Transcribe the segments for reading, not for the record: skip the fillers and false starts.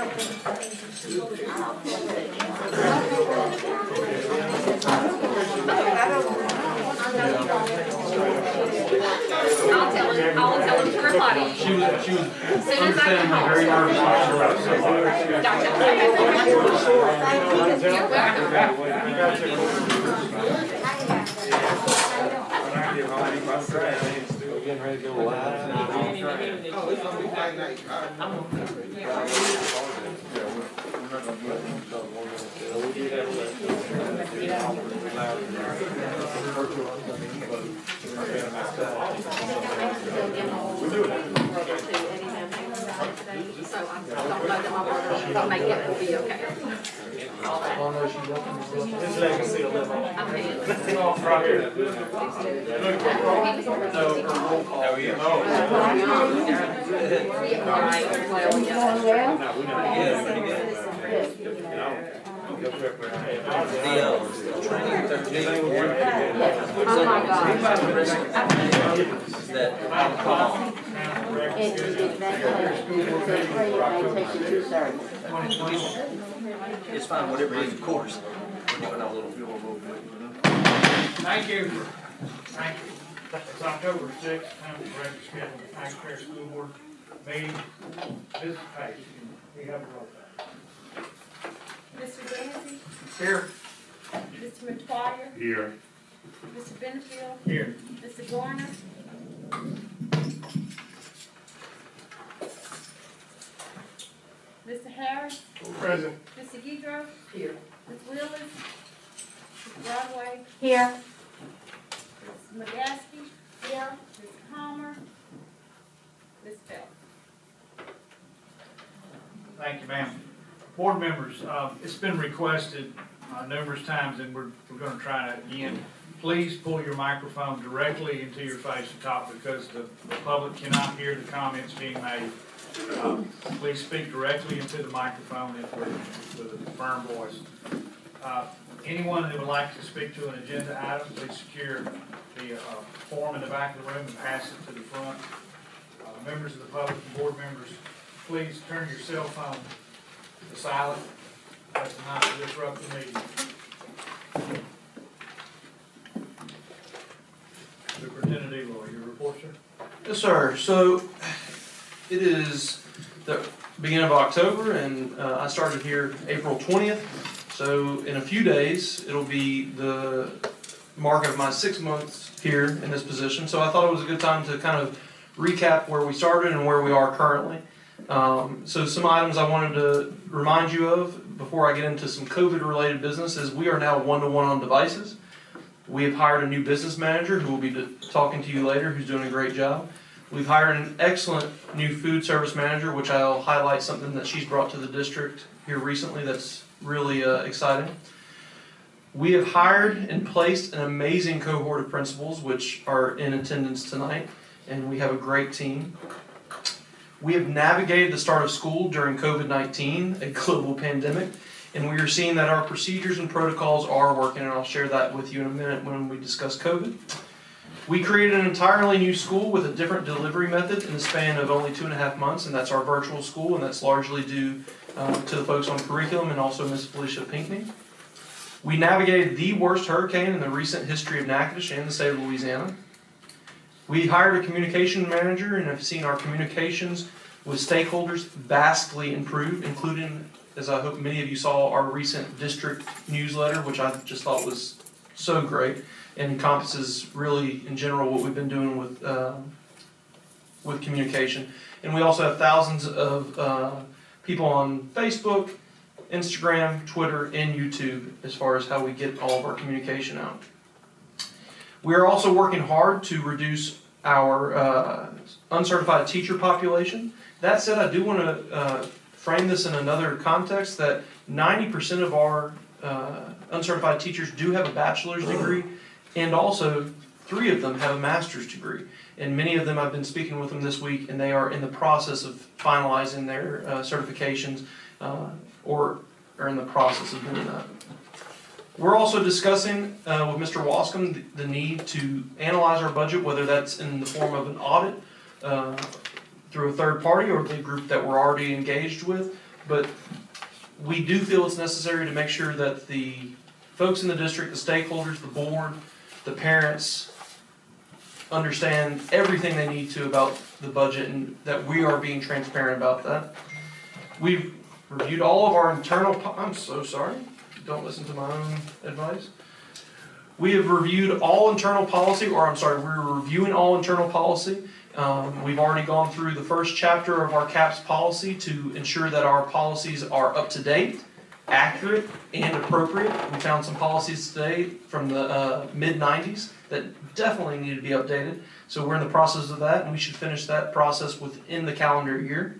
I'll tell him to reply to you. She was As soon as I get understandably home. very nervous. You're welcome. We're getting ready to go live. So I don't know that my brother will make it, it'll be okay. His legacy will live on. I mean, Right here. How are you? Training 13. oh my God. Is that it's fine, whatever it is, of course. We're doing a little. Thank you. Thank you. It's October 6th, time for regular scheduled Taxpayer School Board meeting. This page, we have a roll call. Mr. Dancy, Here. Mr. McGuire, Here. Mr. Benefield, Here. Mr. Garner, Mr. Harris, Present. Mr. Guidro, Here. Ms. Willis, Mr. Broadway, Here. Ms. McGaskey, Ms. Palmer, Ms. Phelps. Thank you, ma'am. Board members, it's been requested numerous times, and we're going to try it again. Please pull your microphone directly into your face and talk, because the public cannot hear the comments being made. Please speak directly into the microphone with a firm voice. Anyone that would like to speak to an agenda item, please secure the form in the back of the room and pass it to the front. Members of the public and board members, please turn your cell phone to silent. That's not to disrupt the meeting. Superintendent Eloy, your report, sir? Yes, sir. So it is the beginning of October, and I started here April 20th. So in a few days, it'll be the mark of my 6 months here in this position. So I thought it was a good time to kind of recap where we started and where we are currently. So some items I wanted to remind you of before I get into some COVID-related business is we are now one-to-one on devices. We have hired a new business manager who will be talking to you later, who's doing a great job. We've hired an excellent new food service manager, which I'll highlight something that she's brought to the district here recently that's really exciting. We have hired and placed an amazing cohort of principals, which are in attendance tonight, and we have a great team. We have navigated the start of school during COVID-19, a global pandemic, and we are seeing that our procedures and protocols are working, and I'll share that with you in a minute when we discuss COVID. We created an entirely new school with a different delivery method in the span of only 2.5 months, and that's our virtual school, and that's largely due to the folks on curriculum and also Ms. Felicia Pinckney. We navigated the worst hurricane in the recent history of Natchitoches and the state of Louisiana. We hired a communication manager and have seen our communications with stakeholders vastly improve, including, as I hope many of you saw, our recent district newsletter, which I just thought was so great and encompasses really, in general, what we've been doing with communication. And we also have thousands of people on Facebook, Instagram, Twitter, and YouTube as far as how we get all of our communication out. We are also working hard to reduce our uncertified teacher population. That said, I do want to frame this in another context that 90% of our uncertified teachers do have a bachelor's degree, and also 3 of them have a master's degree. And many of them, I've been speaking with them this week, and they are in the process of finalizing their certifications or are in the process of doing that. We're also discussing with Mr. Wascom the need to analyze our budget, whether that's in the form of an audit through a third party or the group that we're already engaged with, but we do feel it's necessary to make sure that the folks in the district, the stakeholders, the board, the parents understand everything they need to about the budget and that we are being transparent about that. We've reviewed all of our internal, I'm so sorry, don't listen to my own advice. We have reviewed all internal policy, we're reviewing all internal policy. We've already gone through the first chapter of our CAPS policy to ensure that our policies are up to date, accurate, and appropriate. We found some policies today from the mid-90s that definitely need to be updated. So we're in the process of that, and we should finish that process within the calendar year.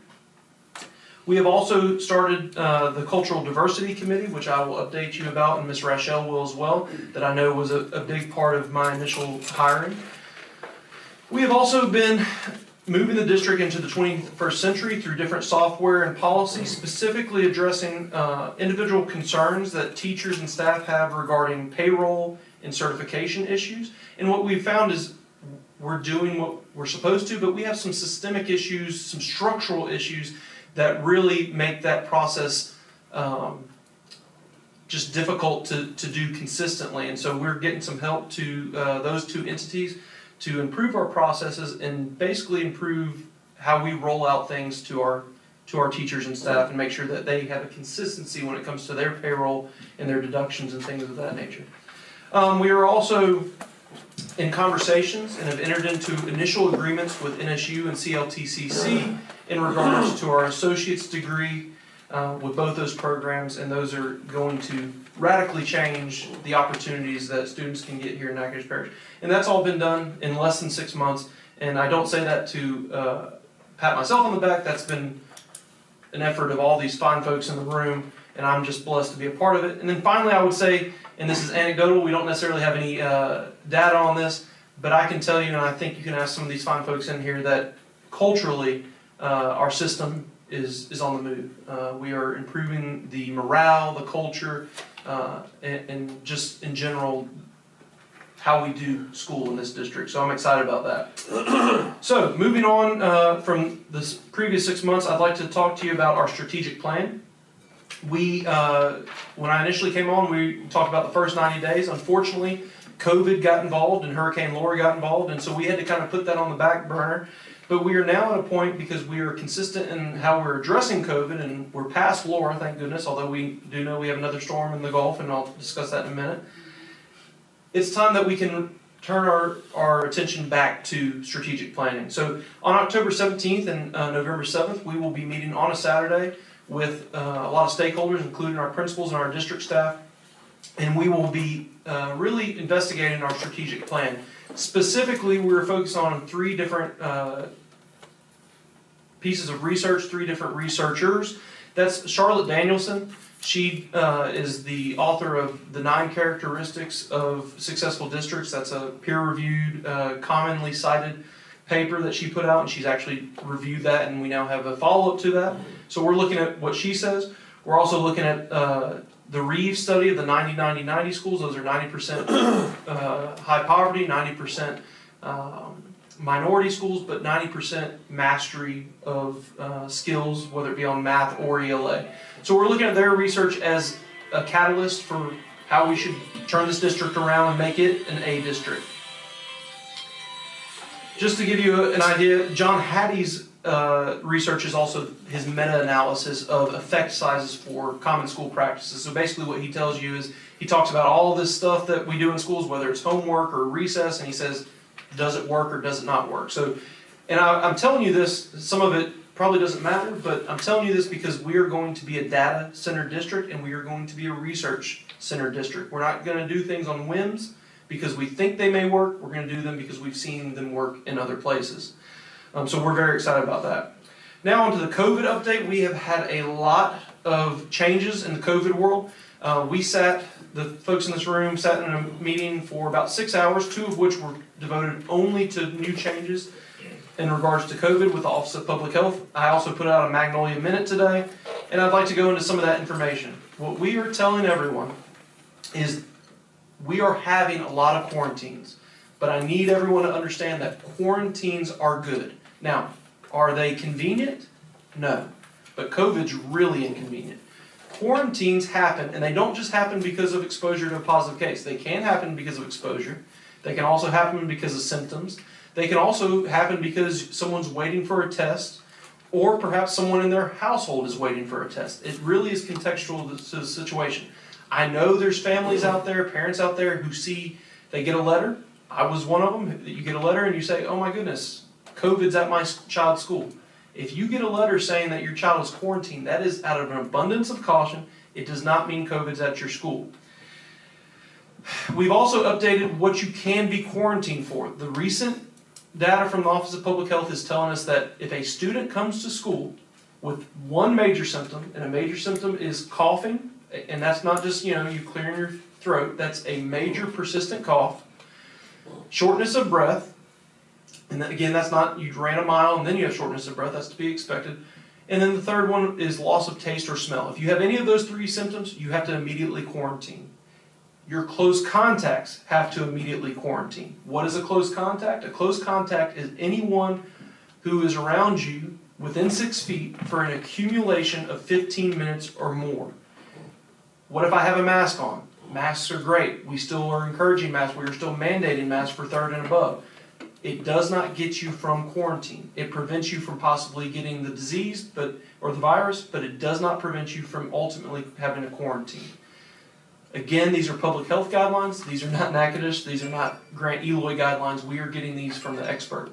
We have also started the Cultural Diversity Committee, which I will update you about, and Ms. Rachel will as well, that I know was a big part of my initial hiring. We have also been moving the district into the 21st century through different software and policies, specifically addressing individual concerns that teachers and staff have regarding payroll and certification issues. And what we've found is we're doing what we're supposed to, but we have some systemic issues, some structural issues that really make that process just difficult to do consistently. And so we're getting some help to those two entities to improve our processes and basically improve how we roll out things to our teachers and staff and make sure that they have a consistency when it comes to their payroll and their deductions and things of that nature. We are also in conversations and have entered into initial agreements with NSU and CLTCC in regards to our associate's degree with both those programs, and those are going to radically change the opportunities that students can get here in Natchitoches Parish. And that's all been done in less than 6 months, and I don't say that to pat myself on the back. That's been an effort of all these fine folks in the room, and I'm just blessed to be a part of it. And then finally, I would say, and this is anecdotal, we don't necessarily have any data on this, but I can tell you, and I think you can ask some of these fine folks in here, that culturally, our system is on the move. We are improving the morale, the culture, and just in general, how we do school in this district. So I'm excited about that. So moving on from this previous 6 months, I'd like to talk to you about our strategic plan. When I initially came on, we talked about the first 90 days. Unfortunately, COVID got involved and Hurricane Laura got involved, and so we had to kind of put that on the back burner. But we are now at a point, because we are consistent in how we're addressing COVID, and we're past Laura, thank goodness, although we do know we have another storm in the Gulf, and I'll discuss that in a minute. It's time that we can turn our attention back to strategic planning. So on October 17th and November 7th, we will be meeting on a Saturday with a lot of stakeholders, including our principals and our district staff, and we will be really investigating our strategic plan. Specifically, we're focused on 3 different pieces of research, 3 different researchers. That's Charlotte Danielson. She is the author of The 9 Characteristics of Successful Districts. That's a peer-reviewed, commonly cited paper that she put out, and she's actually reviewed that, and we now have a follow-up to that. So we're looking at what she says. We're also looking at the Reeves study of the 90-90-90 schools. Those are 90% high poverty, 90% minority schools, but 90% mastery of skills, whether it be on math or ELA. So we're looking at their research as a catalyst for how we should turn this district around and make it an A district. Just to give you an idea, John Hattie's research is also his meta-analysis of effect sizes for common school practices. So basically what he tells you is, he talks about all this stuff that we do in schools, whether it's homework or recess, and he says, does it work or does it not work? So, and I'm telling you this, some of it probably doesn't matter, but I'm telling you this because we are going to be a data-centered district and we are going to be a research-centered district. We're not going to do things on whims because we think they may work. We're going to do them because we've seen them work in other places. So we're very excited about that. Now onto the COVID update. We have had a lot of changes in the COVID world. The folks in this room sat in a meeting for about 6 hours, 2 of which were devoted only to new changes in regards to COVID with the Office of Public Health. I also put out a Magnolia Minute today, and I'd like to go into some of that information. What we are telling everyone is we are having a lot of quarantines, but I need everyone to understand that quarantines are good. Now, are they convenient? No. but COVID's really inconvenient. Quarantines happen, and they don't just happen because of exposure to a positive case. They can happen because of exposure. They can also happen because of symptoms. They can also happen because someone's waiting for a test, or perhaps someone in their household is waiting for a test. It really is contextual to the situation. I know there's families out there, parents out there who they get a letter. I was one of them. You get a letter and you say, oh my goodness, COVID's at my child's school. If you get a letter saying that your child is quarantined, that is out of an abundance of caution. It does not mean COVID's at your school. We've also updated what you can be quarantined for. The recent data from the Office of Public Health is telling us that if a student comes to school with one major symptom, and a major symptom is coughing, and that's not just, you clearing your throat, that's a major persistent cough, shortness of breath, and then again, that's not, you ran a mile and then you have shortness of breath, that's to be expected. And then the third one is loss of taste or smell. If you have any of those three symptoms, you have to immediately quarantine. Your close contacts have to immediately quarantine. What is a close contact? A close contact is anyone who is around you within 6 feet for an accumulation of 15 minutes or more. What if I have a mask on? Masks are great. We still are encouraging masks. We are still mandating masks for 3rd and above. It does not get you from quarantine. It prevents you from possibly getting the disease or the virus, but it does not prevent you from ultimately having a quarantine. Again, these are public health guidelines. These are not Natchitoches. These are not Grant Eloy guidelines. We are getting these from the expert.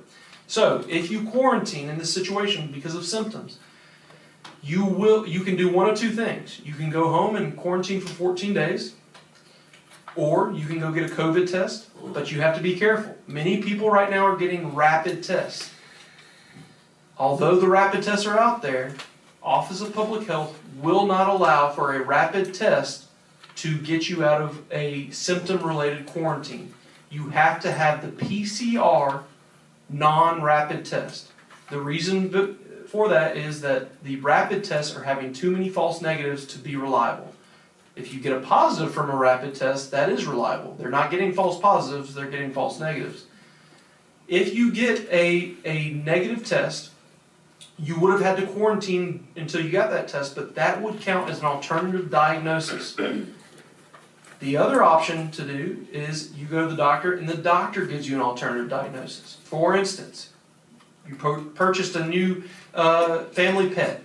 So, if you quarantine in this situation because of symptoms, you can do one of two things. You can go home and quarantine for 14 days, or you can go get a COVID test, but you have to be careful. Many people right now are getting rapid tests. Although the rapid tests are out there, Office of Public Health will not allow for a rapid test to get you out of a symptom-related quarantine. You have to have the PCR non-rapid test. The reason for that is that the rapid tests are having too many false negatives to be reliable. If you get a positive from a rapid test, that is reliable. They're not getting false positives, they're getting false negatives. If you get a negative test, you would have had to quarantine until you got that test, but that would count as an alternative diagnosis. The other option to do is you go to the doctor and the doctor gives you an alternative diagnosis. For instance, you purchased a new family pet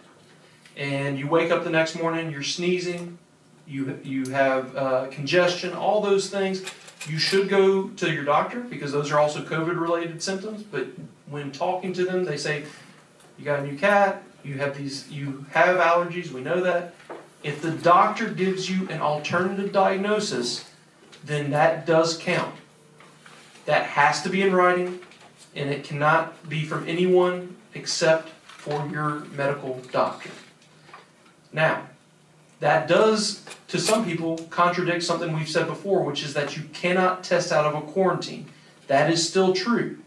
and you wake up the next morning, you're sneezing, you have congestion, all those things. You should go to your doctor because those are also COVID-related symptoms, but when talking to them, they say, you got a new cat, you have allergies, we know that. If the doctor gives you an alternative diagnosis, then that does count. That has to be in writing, and it cannot be from anyone except for your medical doctor. Now, that does, to some people, contradict something we've said before, which is that you cannot test out of a quarantine. That is still true.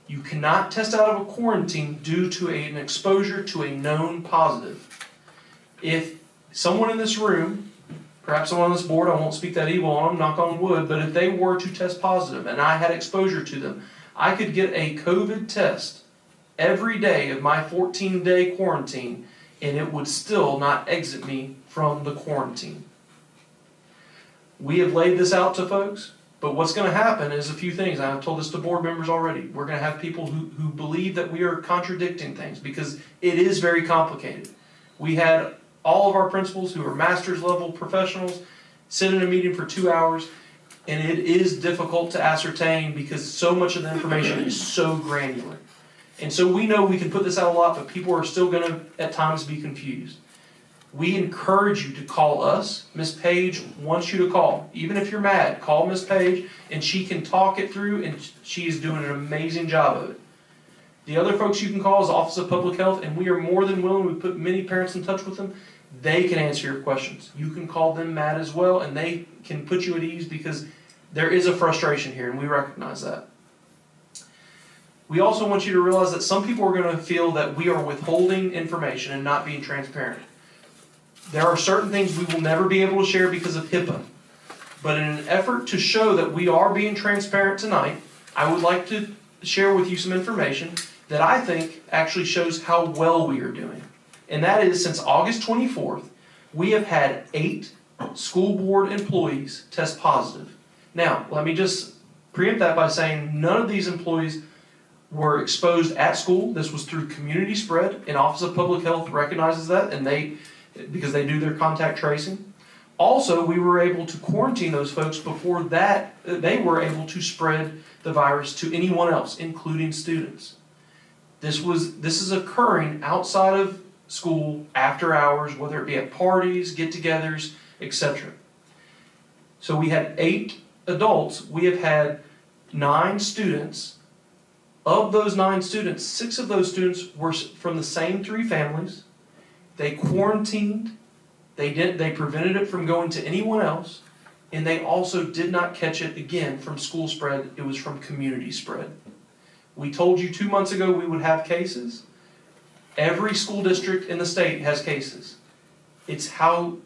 You cannot test out of a quarantine due to an exposure to a known positive. If someone in this room, perhaps someone on this board, I won't speak that evil on them, knock on wood, but if they were to test positive and I had exposure to them, I could get a COVID test every day of my 14-day quarantine and it would still not exit me from the quarantine. We have laid this out to folks, but what's going to happen is a few things. I've told this to board members already. We're going to have people who believe that we are contradicting things because it is very complicated. We had all of our principals who are master's level professionals sit in a meeting for 2 hours, and it is difficult to ascertain because so much of the information is so granular. And so we know we can put this out a lot, but people are still going to at times be confused. We encourage you to call us. Ms. Page wants you to call. Even if you're mad, call Ms. Page and she can talk it through, and she is doing an amazing job of it. The other folks you can call is Office of Public Health, and we are more than willing. We put many parents in touch with them. They can answer your questions. You can call them mad as well, and they can put you at ease because there is a frustration here, and we recognize that. We also want you to realize that some people are going to feel that we are withholding information and not being transparent. There are certain things we will never be able to share because of HIPAA. But in an effort to show that we are being transparent tonight, I would like to share with you some information that I think actually shows how well we are doing. And that is, since August 24th, we have had 8 school board employees test positive. Now, let me just preempt that by saying none of these employees were exposed at school. This was through community spread, and Office of Public Health recognizes that, and because they do their contact tracing. Also, we were able to quarantine those folks before that they were able to spread the virus to anyone else, including students. This is occurring outside of school, after hours, whether it be at parties, get-togethers, etc. So we had 8 adults. We have had 9 students. Of those 9 students, 6 of those students were from the same 3 families. They quarantined. They prevented it from going to anyone else, and they also did not catch it again from school spread. It was from community spread. We told you 2 months ago we would have cases. Every school district in the state has cases. It's how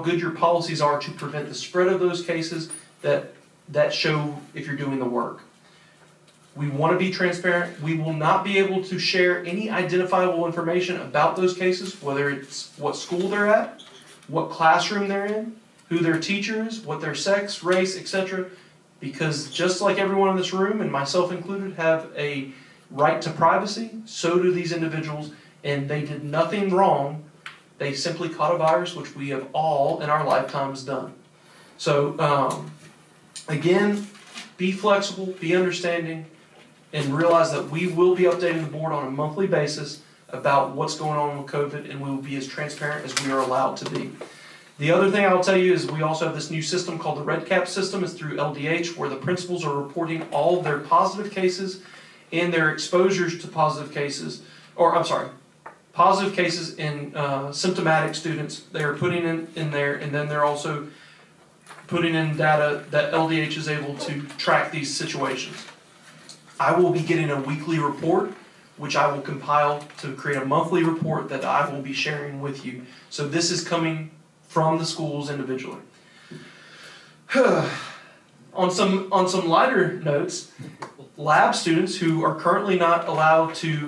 good your policies are to prevent the spread of those cases that show if you're doing the work. We want to be transparent. We will not be able to share any identifiable information about those cases, whether it's what school they're at, what classroom they're in, who their teacher is, what their sex, race, etc. Because just like everyone in this room, and myself included, have a right to privacy, so do these individuals, and they did nothing wrong. They simply caught a virus, which we have all in our lifetimes done. So, again, be flexible, be understanding, and realize that we will be updating the board on a monthly basis about what's going on with COVID, and we will be as transparent as we are allowed to be. The other thing I'll tell you is we also have this new system called the Red Cap system. It's through LDH, where the principals are reporting all of their positive cases and their exposures to positive cases, positive cases in symptomatic students. They are putting in there, and then they're also putting in data that LDH is able to track these situations. I will be getting a weekly report, which I will compile to create a monthly report that I will be sharing with you. So this is coming from the schools individually. On some lighter notes, lab students who are currently not allowed to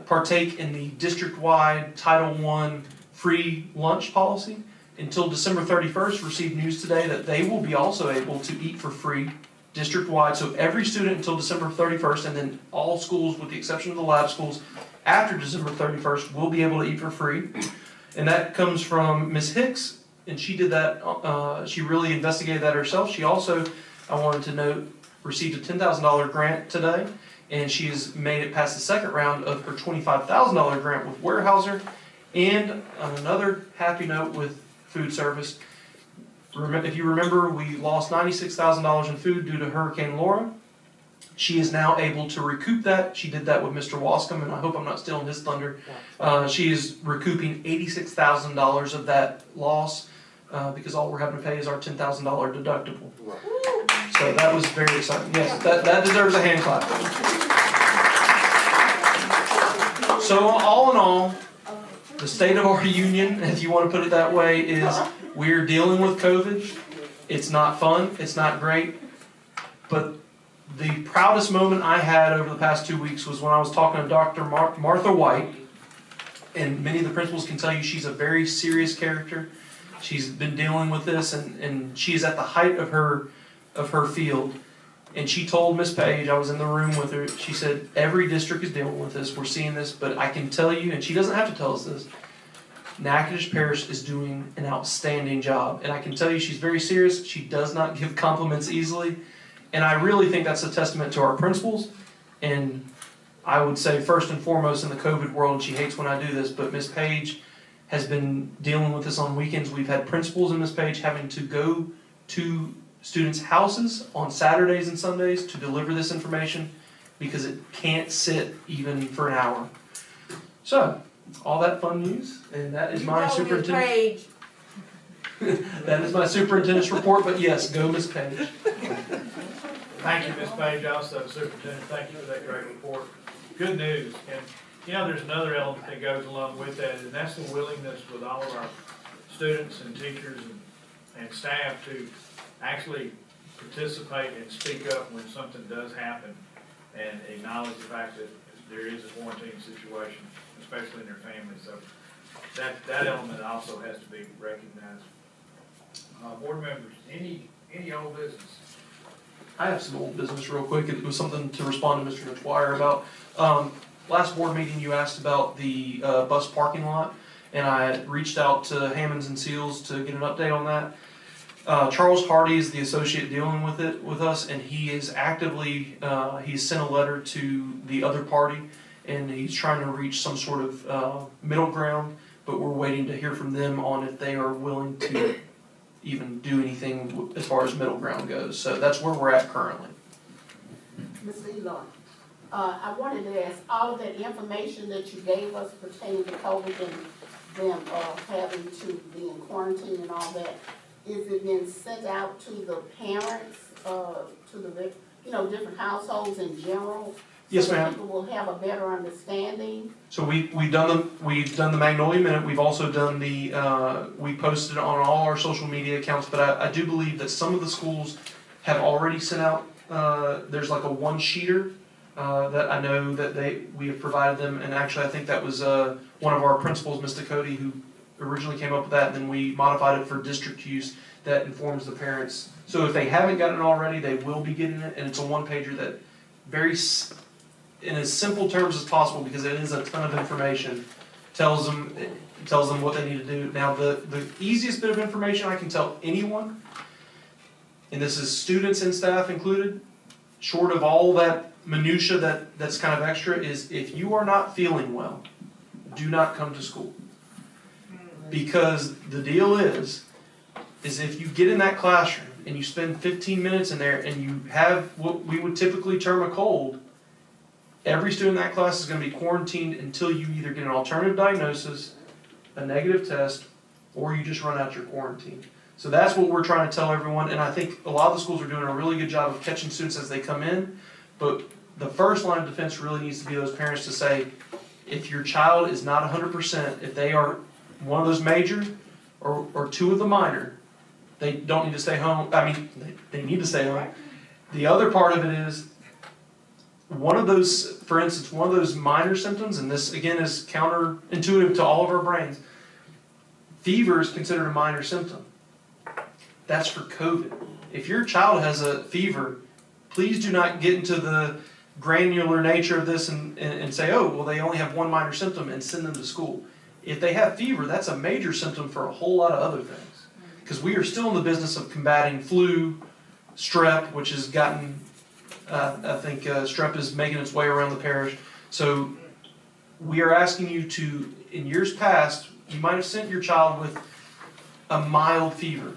partake in the district-wide Title I free lunch policy until December 31st received news today that they will be also able to eat for free district-wide. So every student until December 31st, and then all schools with the exception of the lab schools after December 31st will be able to eat for free. And that comes from Ms. Hicks, and she did that, she really investigated that herself. She also, I wanted to note, received a $10,000 grant today, and she has made it past the second round of her $25,000 grant with Weyerhaeuser. And on another happy note with food service, if you remember, we lost $96,000 in food due to Hurricane Laura. She is now able to recoup that. She did that with Mr. Wascom, and I hope I'm not stealing his thunder. She is recouping $86,000 of that loss because all we're having to pay is our $10,000 deductible. So that was very exciting. Yes, that deserves a hand clap. So all in all, the state of our union, if you want to put it that way, is we're dealing with COVID. It's not fun. It's not great. But the proudest moment I had over the past 2 weeks was when I was talking to Dr. Martha White, and many of the principals can tell you she's a very serious character. She's been dealing with this, and she's at the height of her field. And she told Miss Page, I was in the room with her, she said, every district is dealing with this, we're seeing this, but I can tell you, and she doesn't have to tell us this, Natchitoches Parish is doing an outstanding job. And I can tell you she's very serious, she does not give compliments easily, and I really think that's a testament to our principals. And I would say first and foremost in the COVID world, and she hates when I do this, but Miss Page has been dealing with this on weekends. We've had principals in Miss Page having to go to students' houses on Saturdays and Sundays to deliver this information because it can't sit even for an hour. So, all that fun news, and that is my superintendent. That is my superintendent's report, but yes, go Miss Page. Thank you, Ms. Page, also Superintendent, thank you for that great report. Good news, and you know there's another element that goes along with that, and that's the willingness with all of our students and teachers and staff to actually participate and speak up when something does happen and acknowledge the fact that there is a quarantine situation, especially in their families. So that element also has to be recognized. Board members, any old business? I have some old business real quick. It was something to respond to Mr. Natchitoches about. Last board meeting, you asked about the bus parking lot, and I reached out to Hammonds and Seals to get an update on that. Charles Hardy is the associate dealing with it with us, and he is actively, he's sent a letter to the other party, and he's trying to reach some sort of middle ground, but we're waiting to hear from them on if they are willing to even do anything as far as middle ground goes. So that's where we're at currently. Ms. Eloy, I wanted to ask, all of that information that you gave us pertaining to COVID and them having to be in quarantine and all that, is it been sent out to the parents, to the, different households in general? Yes, so that ma'am. people will have a better understanding? So we've done the Magnolia Minute. We've also done we posted on all our social media accounts, but I do believe that some of the schools have already sent out, there's like a one-sheeter that I know that we have provided them, and actually I think that was one of our principals, Mr. Cody, who originally came up with that, and then we modified it for district use that informs the parents. So if they haven't gotten it already, they will be getting it, and it's a one-pager that in as simple terms as possible, because it is a ton of information, tells them what they need to do. Now, the easiest bit of information I can tell anyone, and this is students and staff included, short of all that minutia that's kind of extra, is if you are not feeling well, do not come to school. Because the deal is if you get in that classroom and you spend 15 minutes in there and you have what we would typically term a cold, every student in that class is going to be quarantined until you either get an alternative diagnosis, a negative test, or you just run out your quarantine. So that's what we're trying to tell everyone, and I think a lot of the schools are doing a really good job of catching students as they come in, but the first line of defense really needs to be those parents to say, if your child is not 100%, if they are one of those major or two of the minor, they don't need to stay home. I mean, they need to stay home. The other part of it is, one of those, for instance, one of those minor symptoms, and this again is counterintuitive to all of our brains, fever is considered a minor symptom. That's for COVID. If your child has a fever, please do not get into the granular nature of this and say, oh, well, they only have one minor symptom and send them to school. If they have fever, that's a major symptom for a whole lot of other things. Because we are still in the business of combating flu, strep, which has gotten, I think strep is making its way around the parish. So we are asking you to, in years past, you might have sent your child with a mild fever.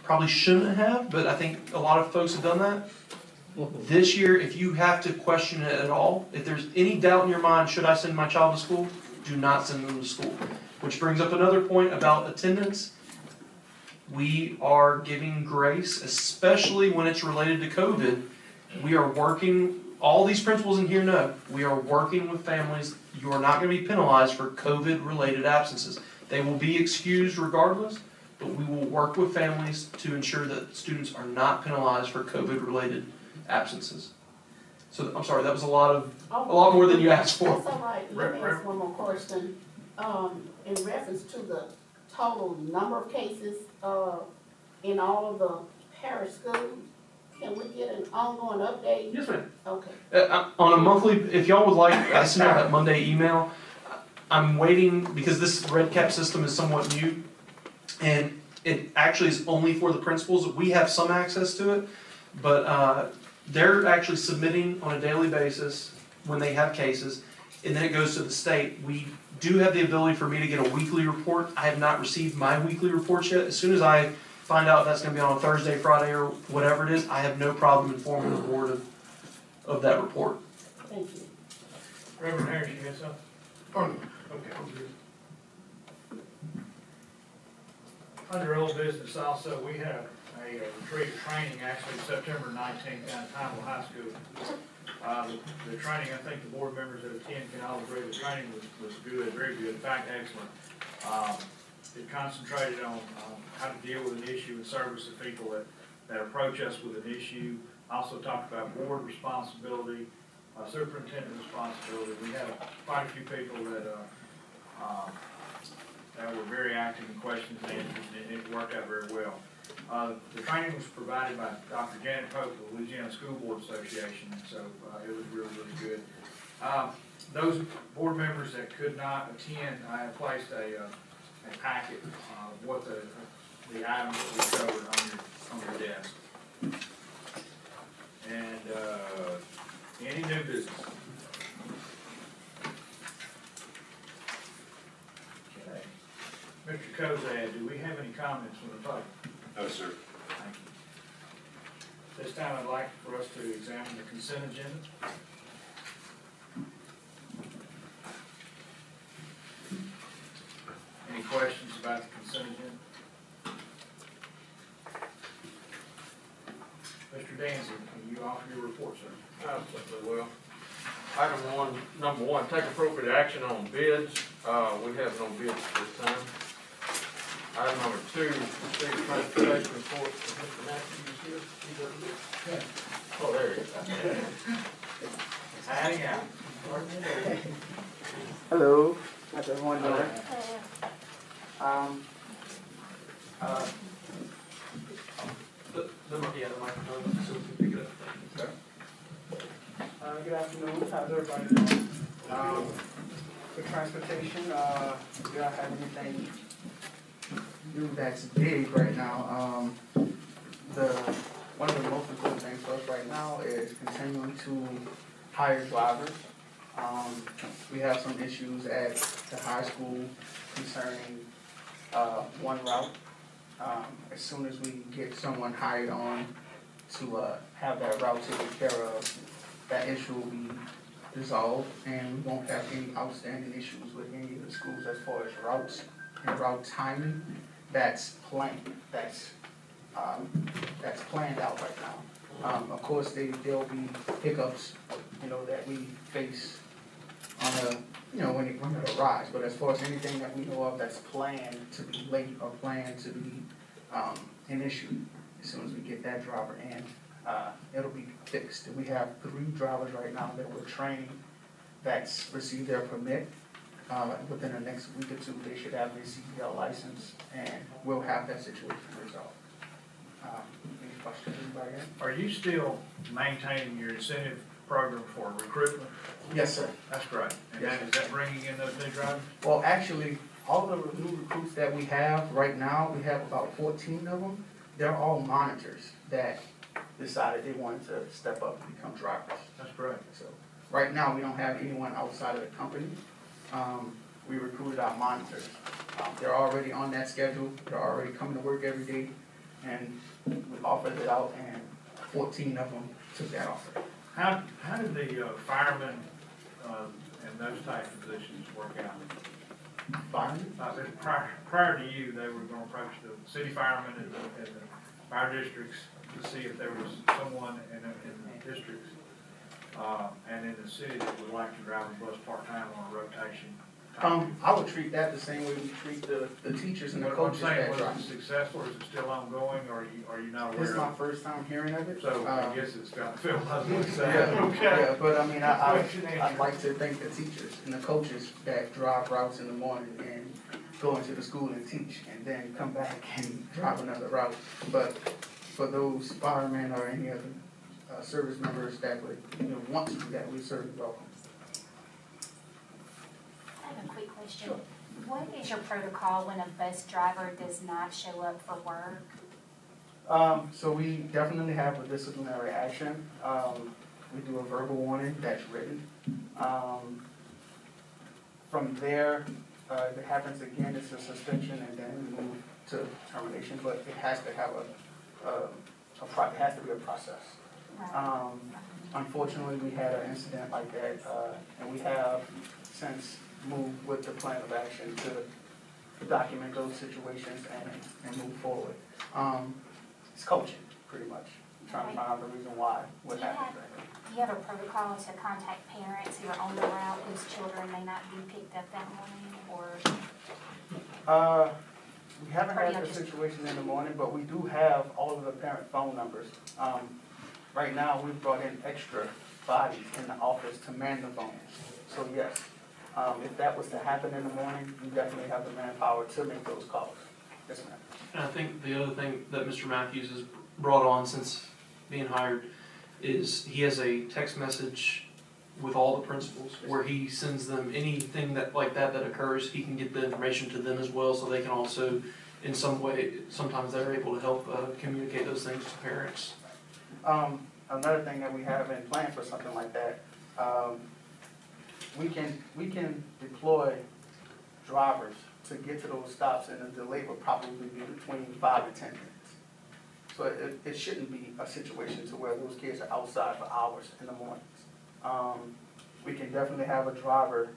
Probably shouldn't have, but I think a lot of folks have done that. This year, if you have to question it at all, if there's any doubt in your mind, should I send my child to school? Do not send them to school. Which brings up another point about attendance. We are giving grace, especially when it's related to COVID. We are working, all these principals in here know, we are working with families. You are not going to be penalized for COVID-related absences. They will be excused regardless, but we will work with families to ensure that students are not penalized for COVID-related absences. So, I'm sorry, that was a lot more than you asked for. That's all right. Let me ask one more question. In reference to the total number of cases in all of the parish schools, can we get an ongoing update? Yes, ma'am. Okay. On a monthly, if y'all would like, I sent out that Monday email. I'm waiting, because this red cap system is somewhat new, and it actually is only for the principals. We have some access to it, but they're actually submitting on a daily basis when they have cases, and then it goes to the state. We do have the ability for me to get a weekly report. I have not received my weekly reports yet. As soon as I find out if that's going to be on a Thursday, Friday, or whatever it is, I have no problem informing the board of that report. Thank you. Reverend Harris, you got something? Okay. Under old business also, we have a retreat of training actually September 19th down at Pineville High School. The training, I think the board members that attend can all agree, the training was good, very good, in fact, excellent. It concentrated on how to deal with an issue and service the people that approach us with an issue. Also talked about board responsibility, superintendent responsibility. We had quite a few people that were very active in questions and answers, and it worked out very well. The training was provided by Dr. Janet Pope of the Louisiana School Board Association, and so it was really, really good. Those board members that could not attend, I have placed a packet of what the items that we covered on your desk. And any new business? Okay. Mr. Kozad, do we have any comments from the public? No, sir. Thank you. This time I'd like for us to examine the consent agenda. Any questions about the consent agenda? Mr. Danzig, can you offer your report, sir? Absolutely will. Item one, number one, take appropriate action on bids. We have no bids this time. Item number two, receive transportation report from Mr. Natchitoches here. Oh, there he is. Hiding out. Hello, how's everyone doing? The microphone, so we can pick it up. Good afternoon, how's everybody doing? For transportation, do y'all have anything new that's big right now? One of the most important things for us right now is continuing to hire drivers. We have some issues at the high school concerning one route. As soon as we get someone hired on to have that route taken care of, that issue will be resolved, and we won't have any outstanding issues with any of the schools as far as routes and route timing. That's planned. That's planned out right now. Of course, there'll be hiccups, that we face on when it arrives. But as far as anything that we know of that's planned to be late or planned to be an issue, as soon as we get that driver in, it'll be fixed. We have 3 drivers right now that we're training that's received their permit. Within the next week or 2, they should have their CDL license, and we'll have that situation resolved. Any questions, anybody else? Are you still maintaining your incentive program for recruitment? Yes, sir. That's great. And Yes, is that bringing in those new drivers? Well, actually, all the new recruits that we have right now, we have about 14 of them. They're all monitors that decided they wanted to step up and become drivers. That's great. So right now, we don't have anyone outside of the company. We recruited our monitors. They're already on that schedule. They're already coming to work every day, and we offered it out, and 14 of them took that offer. How did the firemen and those type of positions work out? Firemen? Prior to you, they were going to approach the city firemen and the fire districts to see if there was someone in the districts and in the city that would like to drive a bus part-time on a rotation. I would treat that the same way we treat the teachers and the coaches that Was drive. it successful, or is it still ongoing, or are you not aware This is my of it? first time hearing of it. So I guess it's got to feel like Yeah, okay. yeah, but I mean, I'd like to thank the teachers and the coaches that drive routes in the morning and go into the school and teach, and then come back and drive another route. But for those firemen or any other service members that would want to do that, we certainly welcome. I have a quick question. Sure. What is your protocol when a bus driver does not show up for work? So we definitely have a disciplinary action. We do a verbal warning that's written. From there, if it happens again, it's a suspension, and then we move to termination. But it has to have it has to be a process. Right. Unfortunately, we had an incident like that, and we have since moved with the plan of action to document those situations and move forward. It's coaching, pretty much, trying to find out the reason why, what happened. Do you have a protocol to contact parents who are on the route whose children may not be picked up that morning, or? We haven't had the situation in the morning, but we do have all of the parent phone numbers. Right now, we've brought in extra bodies in the office to man the phones. So yes, If that was to happen in the morning, we definitely have the manpower to make those calls. Yes, ma'am. And I think the other thing that Mr. Matthews has brought on since being hired is he has a text message with all the principals where he sends them anything that like that occurs. He can get the information to them as well, so they can also, in some way, sometimes they're able to help communicate those things to parents. Another thing that we have in plan for something like that, we can deploy drivers to get to those stops, and the delay would probably be between 5 to 10 minutes. So it shouldn't be a situation to where those kids are outside for hours in the mornings. We can definitely have a driver,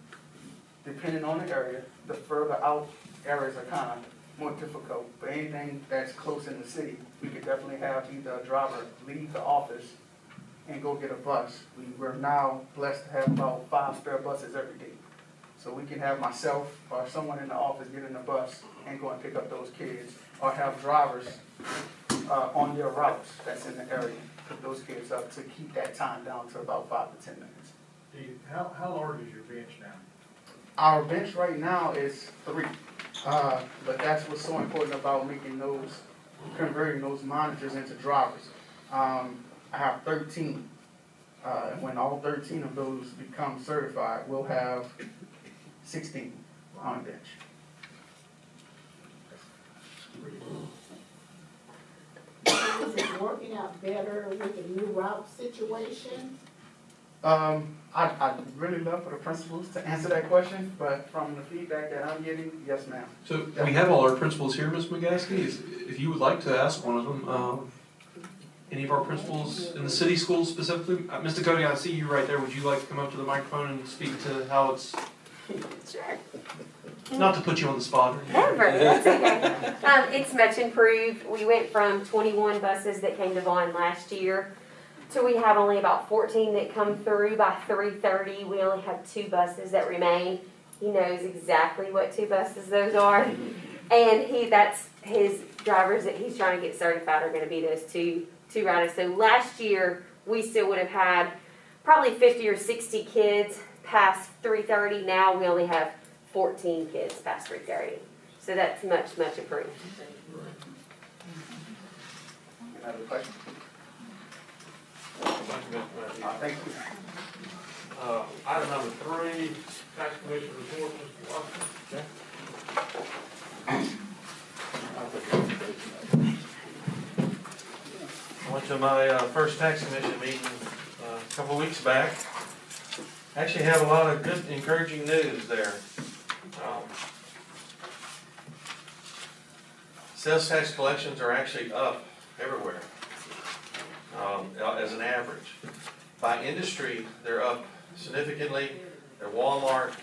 depending on the area. The further out areas are kind of more difficult, but anything that's close in the city, we could definitely have either a driver leave the office and go get a bus. We're now blessed to have about 5 spare buses every day. So we can have myself or someone in the office get in the bus and go and pick up those kids, or have drivers on their routes that's in the area, pick those kids up to keep that time down to about 5 to 10 minutes. How large is your bench now? Our bench right now is 3, but that's what's so important about converting those monitors into drivers. I have 13. When all 13 of those become certified, we'll have 16 on the bench. Is it working out better with the new route situation? I'd really love for the principals to answer that question, but from the feedback that I'm getting, yes, ma'am. So we have all our principals here, Ms. McGaskey. If you would like to ask one of them, any of our principals in the city schools specifically, Mr. Cody, I see you right there. Would you like to come up to the microphone and speak to how it's? Sure. Not to put you on the spot. Never, that's okay. It's much improved. We went from 21 buses that came to Vaughn last year to we have only about 14 that come through by 3:30. We only have 2 buses that remain. He knows exactly what 2 buses those are. And that's his drivers that he's trying to get certified are going to be those two riders. So last year, we still would have had probably 50 or 60 kids past 3:30. Now we only have 14 kids past 3:30. So that's much, much improved. Another question? Thank you, Mr. Matthews. Thank you. Item number 3, tax commission report, Mr. Watson. I went to my first tax commission meeting a couple weeks back. Actually have a lot of good, encouraging news there. Sales tax collections are actually up everywhere as an average. By industry, they're up significantly. At Walmart,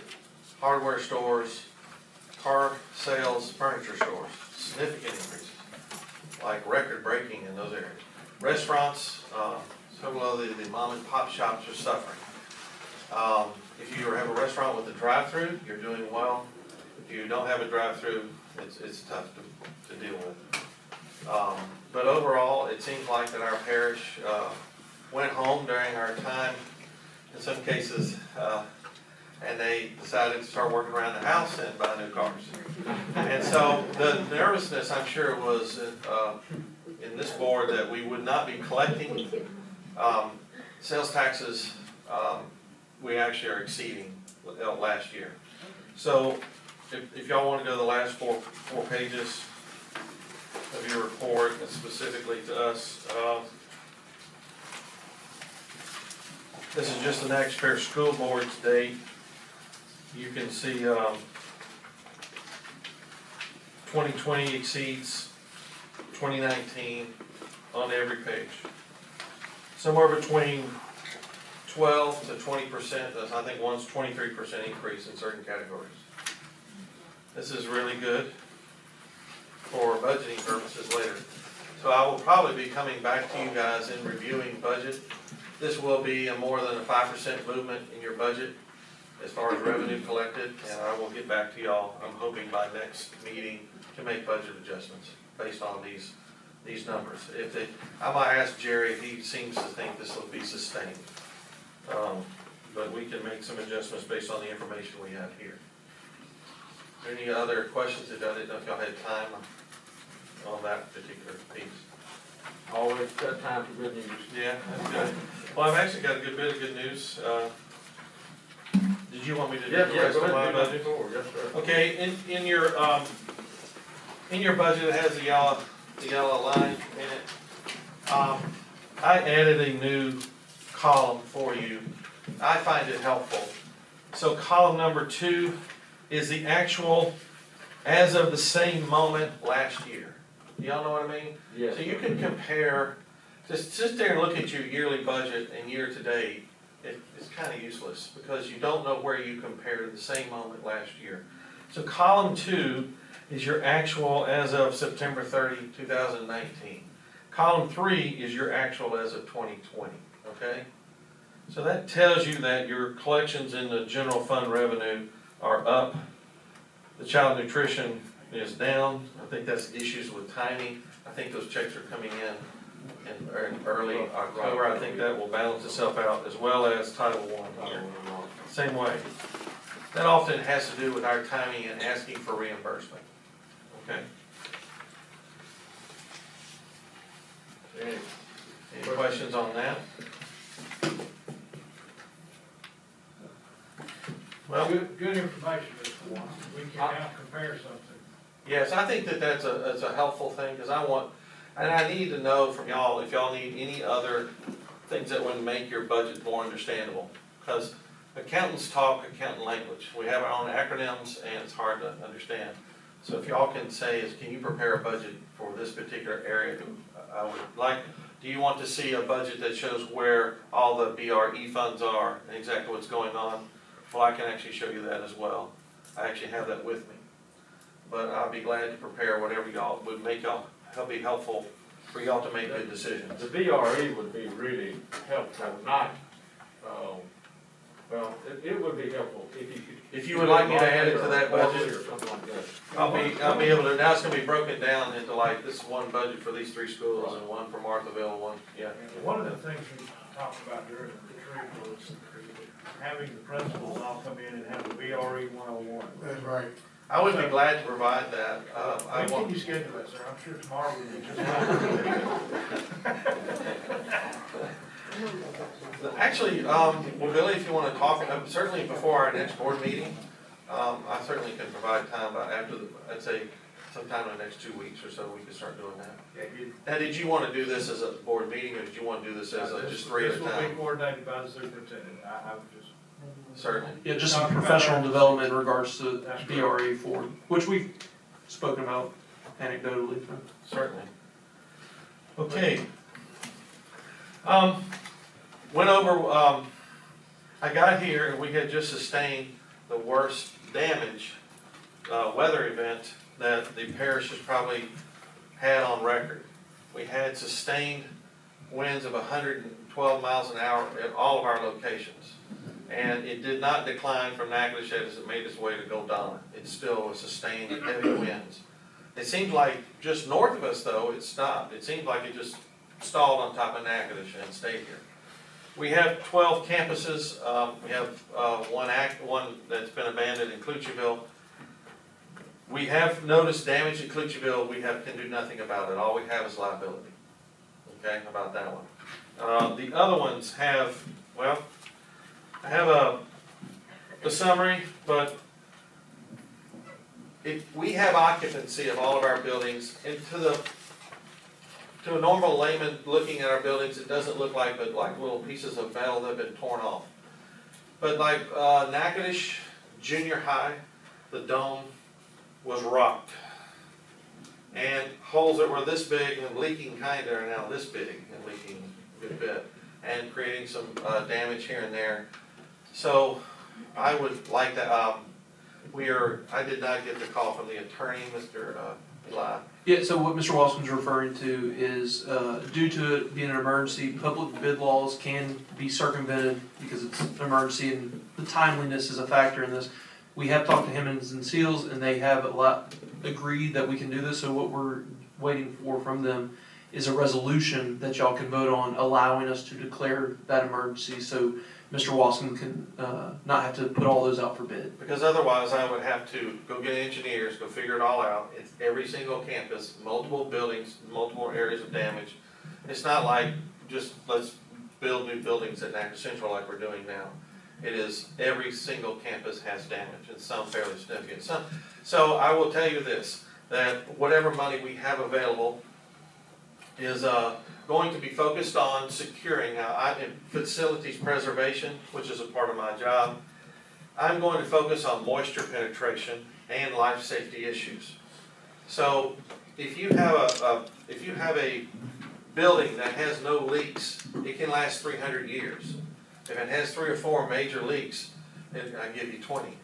hardware stores, car sales, furniture stores, significant increases, like record-breaking in those areas. Restaurants, several of the mom and pop shops are suffering. If you have a restaurant with a drive-through, you're doing well. If you don't have a drive-through, it's tough to deal with. But overall, it seems like that our parish went home during our time, in some cases, and they decided to start working around the house and buy new cars. And so the nervousness, I'm sure, was in this board that we would not be collecting sales taxes. We actually are exceeding last year. So if y'all want to go to the last four pages of your report, and specifically to us, this is just the Natchitoches Parish School Board's date. You can see 2020 exceeds 2019 on every page. Somewhere between 12 to 20%. I think one's 23% increase in certain categories. This is really good for budgeting purposes later. So I will probably be coming back to you guys in reviewing budget. This will be a more than a 5% movement in your budget as far as revenue collected, and I will get back to y'all, I'm hoping by next meeting, to make budget adjustments based on these numbers. I might ask Jerry if he seems to think this will be sustained. but we can make some adjustments based on the information we have here. Any other questions that I didn't know if y'all had time on that particular piece? Always got time for good news. Yeah, that's good. Well, I've actually got a good bit of good news. Did you want me to do the rest of my budget? Yes, sir. Okay, in your budget, it has the yellow line in it. I added a new column for you. I find it helpful. So column number 2 is the actual as of the same moment last year. Y'all know what I mean? Yes. So you can compare, just sit there and look at your yearly budget and year to date. It's kind of useless because you don't know where you compare to the same moment last year. So column 2 is your actual as of September 30, 2019. Column 3 is your actual as of 2020, okay? So that tells you that your collections in the general fund revenue are up. The child nutrition is down. I think that's issues with timing. I think those checks are coming in early October. I think that will balance itself out, as well as Title I here. Same way. That often has to do with our timing and asking for reimbursement. Okay? Any questions on that? Well, Good information, Mr. Watson. We can now compare something. yes, I think that that's a helpful thing, because I need to know from y'all if y'all need any other things that would make your budget more understandable. Because accountants talk accountant language. We have our own acronyms and it's hard to understand. So if y'all can say can you prepare a budget for this particular area? I would like, do you want to see a budget that shows where all the BRE funds are and exactly what's going on? Well, I can actually show you that as well. I actually have that with me. But I'll be glad to prepare whatever y'all would make y'all, help be helpful for y'all to make good decisions. The BRE would be really helpful, not, well, it would be helpful if you could. If you would like me to add it to that budget, Or something like that. I'll be able to, now it's gonna be broken down into like, this is one budget for these 3 schools and one for Marthaville, one, yeah. One of the things we talked about during the retreat was having the principals all come in and have the BRE 101. That's right. I would be glad to provide that. When can you schedule that, sir? I'm sure tomorrow we can just. Actually, well, Billy, if you wanna talk, certainly before our next board meeting, I certainly can provide time after I'd say sometime in the next 2 weeks or so, we can start doing that. Now, did you wanna do this as a board meeting, or did you wanna do this as just 3 at a This will be time? coordinated by the superintendent. I would just. Certainly. Yeah, just some professional development in regards to BRE for, which we've spoken about anecdotally. Certainly. Okay. Went over, I got here and we had just sustained the worst damage, weather event that the parish has probably had on record. We had sustained winds of 112 miles an hour at all of our locations. And it did not decline from Natchitoches as it made its way to Goldana. It still was sustained heavy winds. It seemed like just north of us though, it stopped. It seemed like it just stalled on top of Natchitoches and stayed here. We have 12 campuses. We have one that's been abandoned in Clutcheville. We have noticed damage in Clutcheville. We can do nothing about it. All we have is liability. Okay, about that one. The other ones have, well, I have a summary, but we have occupancy of all of our buildings, and to a normal layman looking at our buildings, it doesn't look like but like little pieces of metal that have been torn off. But like Natchitoches Junior High, the dome was rocked, and holes that were this big and leaking kind of are now this big and leaking a good bit, and creating some damage here and there. So I would like to, I did not get the call from the attorney, Mr. Eli. Yeah, so what Mr. Walson's referring to is, due to it being an emergency, public bid laws can be circumvented because it's an emergency and the timeliness is a factor in this. We have talked to Hemmings and Seals and they have agreed that we can do this, so what we're waiting for from them is a resolution that y'all can vote on allowing us to declare that emergency, so Mr. Wasson can, not have to put all those out for bid. Because otherwise I would have to go get engineers, go figure it all out. It's every single campus, multiple buildings, multiple areas of damage. It's not like just let's build new buildings at Natchitoches Central like we're doing now. It is every single campus has damage, and some fairly significant. So I will tell you this, that whatever money we have available is going to be focused on securing facilities preservation, which is a part of my job. I'm going to focus on moisture penetration and life safety issues. So if you have a building that has no leaks, it can last 300 years. If it has 3 or 4 major leaks, I give you 20.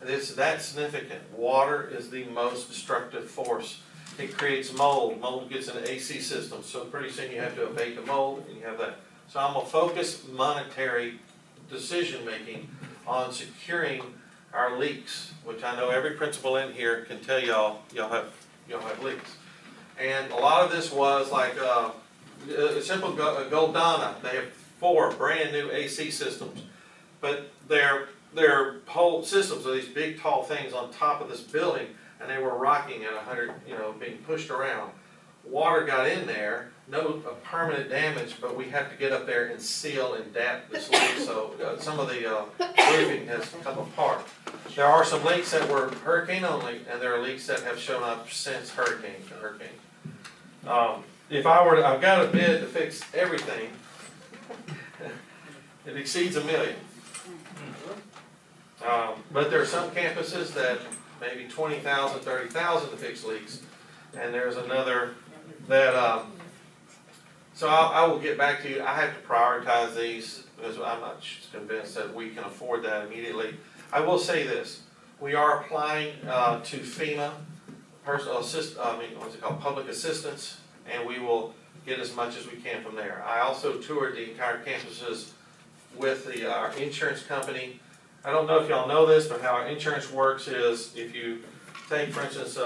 It's that significant. Water is the most destructive force. It creates mold. Mold gets in the AC system, so pretty soon you have to abate the mold, and you have that. So I'm gonna focus monetary decision making on securing our leaks, which I know every principal in here can tell y'all have leaks. And a lot of this was like a simple Goldana. They have 4 brand new AC systems, but their whole systems are these big tall things on top of this building, and they were rocking at 100, being pushed around. Water got in there, no permanent damage, but we have to get up there and seal and dap this leak, so some of the roofing has come apart. There are some leaks that were hurricane only, and there are leaks that have shown up since hurricane to hurricane. I've got a bid to fix everything. It exceeds $1 million. But there are some campuses that maybe $20,000, $30,000 to fix leaks, and there's another that. So I will get back to you. I have to prioritize these because I'm not convinced that we can afford that immediately. I will say this: we are applying to FEMA, public assistance, and we will get as much as we can from there. I also toured the entire campuses with our insurance company. I don't know if y'all know this, but how our insurance works is if you take, for instance,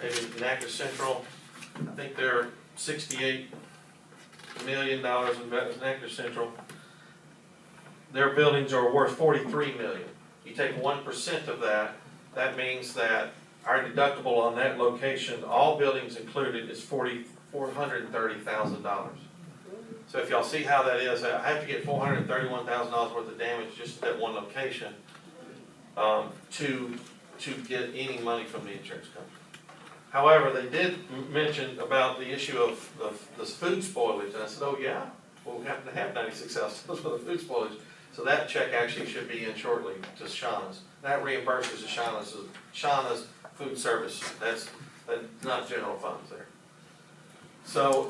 maybe Natchitoches Central, I think they're $68 million in Natchitoches Central. Their buildings are worth $43 million. You take 1% of that, that means that our deductible on that location, all buildings included, is $430,000. So if y'all see how that is, I have to get $431,000 worth of damage just at that one location to get any money from the insurance company. However, they did mention about the issue of the food spoilage, and I said, oh yeah, well we happen to have 96,000 for the food spoilage. So that check actually should be in shortly to Shauna's. That reimburses the Shauna's food service. That's not general funds there. So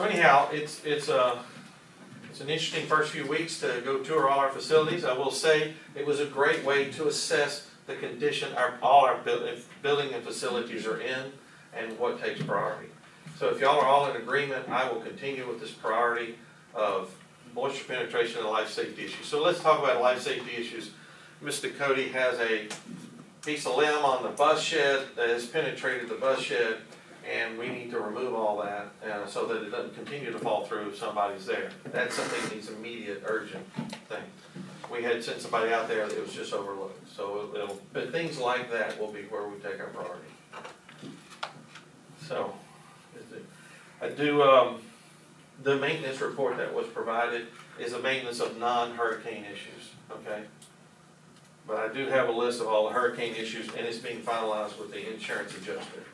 anyhow, it's an interesting first few weeks to go tour all our facilities. I will say it was a great way to assess the condition all our building and facilities are in and what takes priority. So if y'all are all in agreement, I will continue with this priority of moisture penetration and life safety issues. So let's talk about life safety issues. Mr. Cody has a piece of limb on the bus shed that has penetrated the bus shed, and we need to remove all that so that it doesn't continue to fall through if somebody's there. That's something that needs immediate, urgent thing. We had sent somebody out there that it was just overlooked. So but things like that will be where we take our priority. So I do, the maintenance report that was provided is a maintenance of non-hurricane issues, okay? But I do have a list of all the hurricane issues, and it's being finalized with the insurance adjuster.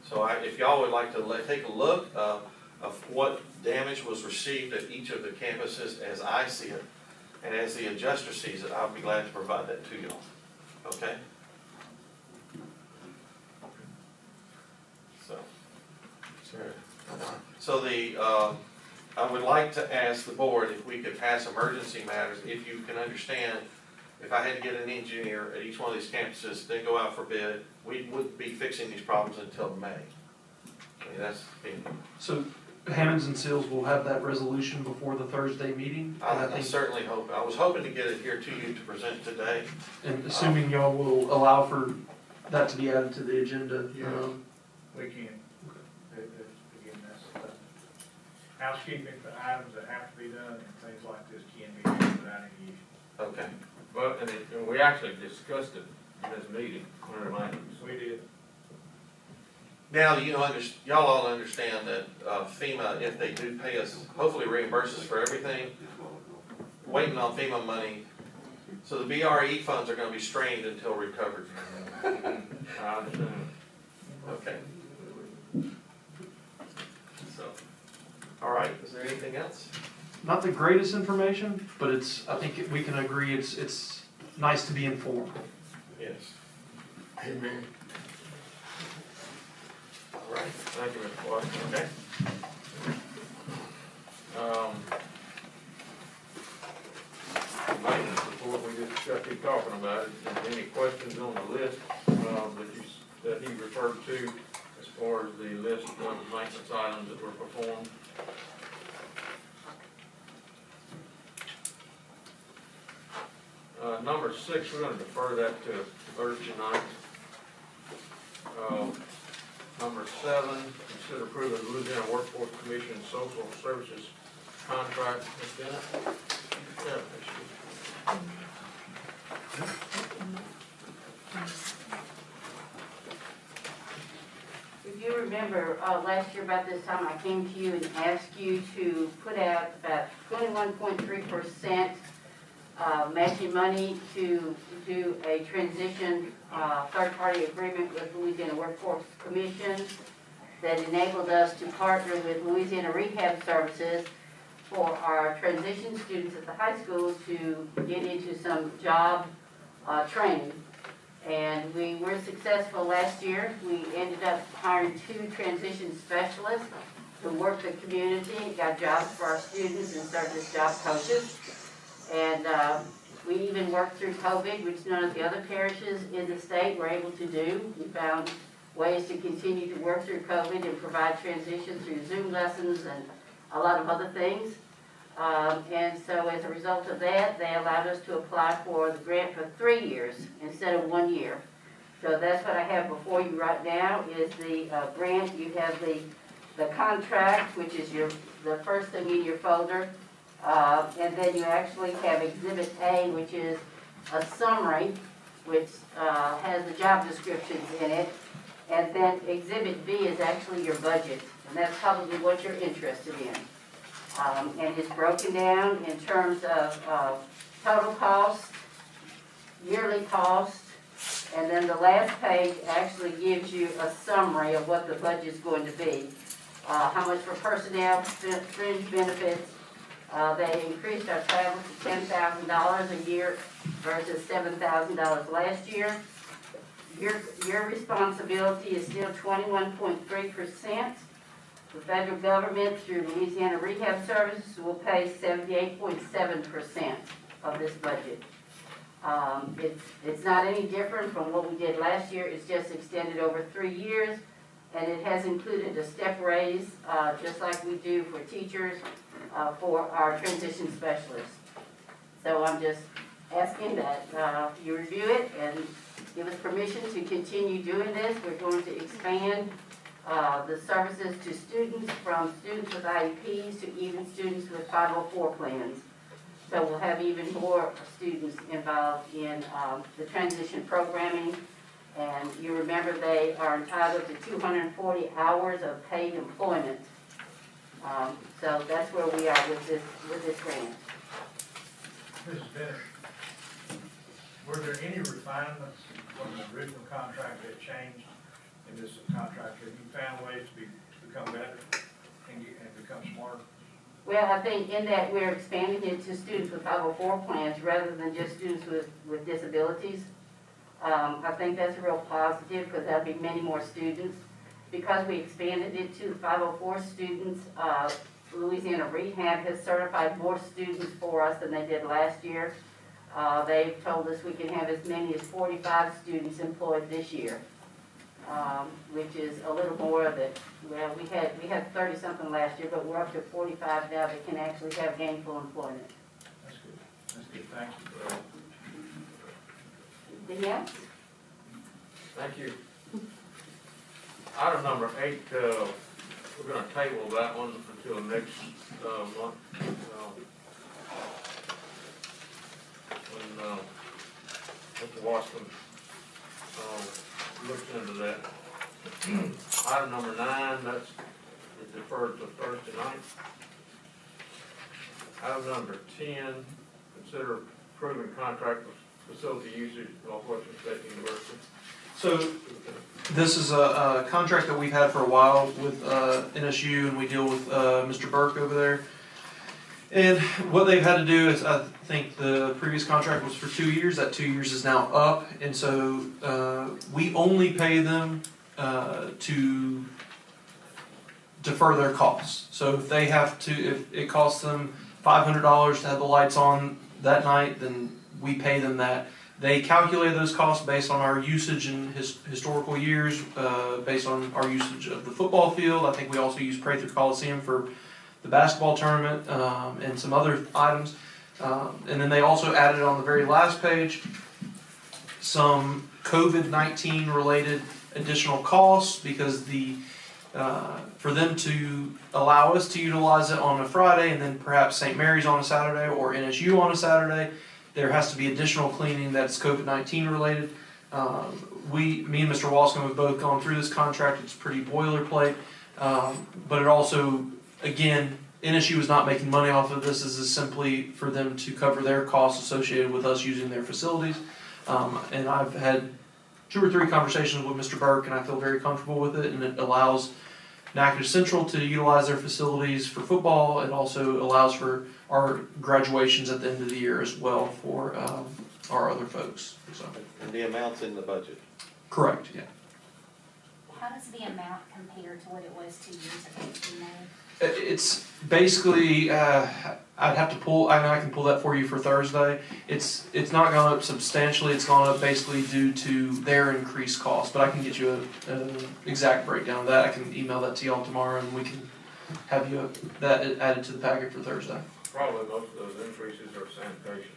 So if y'all would like to take a look of what damage was received at each of the campuses as I see it, and as the adjuster sees it, I'll be glad to provide that to y'all, okay? So I would like to ask the board if we could pass emergency matters, if you can understand, if I had to get an engineer at each one of these campuses, then go out for bid, we wouldn't be fixing these problems until May. I mean, that's being... So Hammonds and Seals will have that resolution before the Thursday meeting? I certainly hope. I was hoping to get it here to you to present today. And assuming y'all will allow for that to be added to the agenda. we can. Again, that's, housekeeping items that have to be done and things like this can be done without any issue. Okay. But, and we actually discussed it in this meeting, under maintenance. We did. Now, y'all all understand that FEMA, if they do pay us, hopefully reimburse us for everything, waiting on FEMA money. So the BRE funds are gonna be strained until recovered. I understand. Okay. So, all right, is there anything else? Not the greatest information, but I think we can agree it's nice to be informed. Yes. Amen. All right. Thank you, Mr. Washington. Okay. Maintenance report, we just got to keep talking about it. Is there any questions on the list, that he referred to as far as the list of maintenance items that were performed? Number 6, we're gonna defer that to Thursday night. Number 7, consider approving the Louisiana Workforce Commission Social Services Contract. Ms. Bennett? Yeah, If you remember, last year about this time, I came to you and asked you to put out about 21.3% matching money to do a transition third-party agreement with Louisiana Workforce Commission that enabled us to partner with Louisiana Rehab Services for our transition students at the high school to get into some job training. And we were successful last year. We ended up hiring 2 transition specialists who worked the community, got jobs for our students and served as job coaches. And we even worked through COVID, which none of the other parishes in the state were able to do. We found ways to continue to work through COVID and provide transition through Zoom lessons and a lot of other things. And so as a result of that, they allowed us to apply for the grant for 3 years instead of 1 year. So that's what I have before you right now is the grant. You have the contract, which is the first thing in your folder. And then you actually have Exhibit A, which is a summary, which has the job descriptions in it. And then Exhibit B is actually your budget, and that's probably what you're interested in. And it's broken down in terms of total cost, yearly cost, and then the last page actually gives you a summary of what the budget's going to be. How much for personnel, fringe benefits. They increased our travel to $10,000 a year versus $7,000 last year. Your responsibility is still 21.3%. The federal government, through Louisiana Rehab Services, will pay 78.7% of this budget. It's not any different from what we did last year. It's just extended over 3 years, and it has included a step raise, just like we do for teachers, for our transition specialists. So I'm just asking that you review it and give us permission to continue doing this. We're going to expand the services to students, from students with IEPs to even students with 504 plans. So we'll have even more students involved in the transition programming. And you remember they are entitled to 240 hours of paid employment. So that's where we are with this grant. Mrs. Bennett, were there any refinements from the original contract that changed in this contract? Have you found ways to become better and become smarter? Well, I think in that we're expanding it to students with 504 plans rather than just students with disabilities. I think that's a real positive because that'll be many more students. Because we expanded it to 504 students, Louisiana Rehab has certified more students for us than they did last year. They've told us we can have as many as 45 students employed this year, which is a little more that, well, we had 30-something last year, but we're up to 45 now that can actually have gainful employment. That's good. That's good. Thank you. Anything else? Thank you. Item number 8, we're gonna table that one until next, month. When, Mr. Washington, looks into that. Item number 9, that's deferred to Thursday night. Item number 10, consider approving contract with facility usage at Northwestern State University. So this is a contract that we've had for a while with NSU, and we deal with Mr. Burke over there. And what they've had to do is, I think the previous contract was for 2 years. That 2 years is now up, and so we only pay them to defer their costs. So if they have to, if it costs them $500 to have the lights on that night, then we pay them that. They calculate those costs based on our usage in historical years, based on our usage of the football field. I think we also use Prather Coliseum for the basketball tournament, and some other items. And then they also added on the very last page some COVID-19 related additional costs, because for them to allow us to utilize it on a Friday and then perhaps St. Mary's on a Saturday or NSU on a Saturday, there has to be additional cleaning that's COVID-19 related. Me and Mr. Walscombe have both gone through this contract. It's pretty boilerplate, but it also, again, NSU is not making money off of this. This is simply for them to cover their costs associated with us using their facilities. And I've had 2 or 3 conversations with Mr. Burke, and I feel very comfortable with it, and it allows Natchitoches Central to utilize their facilities for football. It also allows for our graduations at the end of the year as well for our other folks. So. And the amount's in the budget? Correct, yeah. How does the amount compare to what it was 2 years ago, do you know? It's basically, I'd have to pull, I can pull that for you for Thursday. It's not gone up substantially. It's gone up basically due to their increased cost, but I can get you an exact breakdown of that. I can email that to y'all tomorrow, and we can have you that added to the packet for Thursday. Probably most of those increases are sanitation.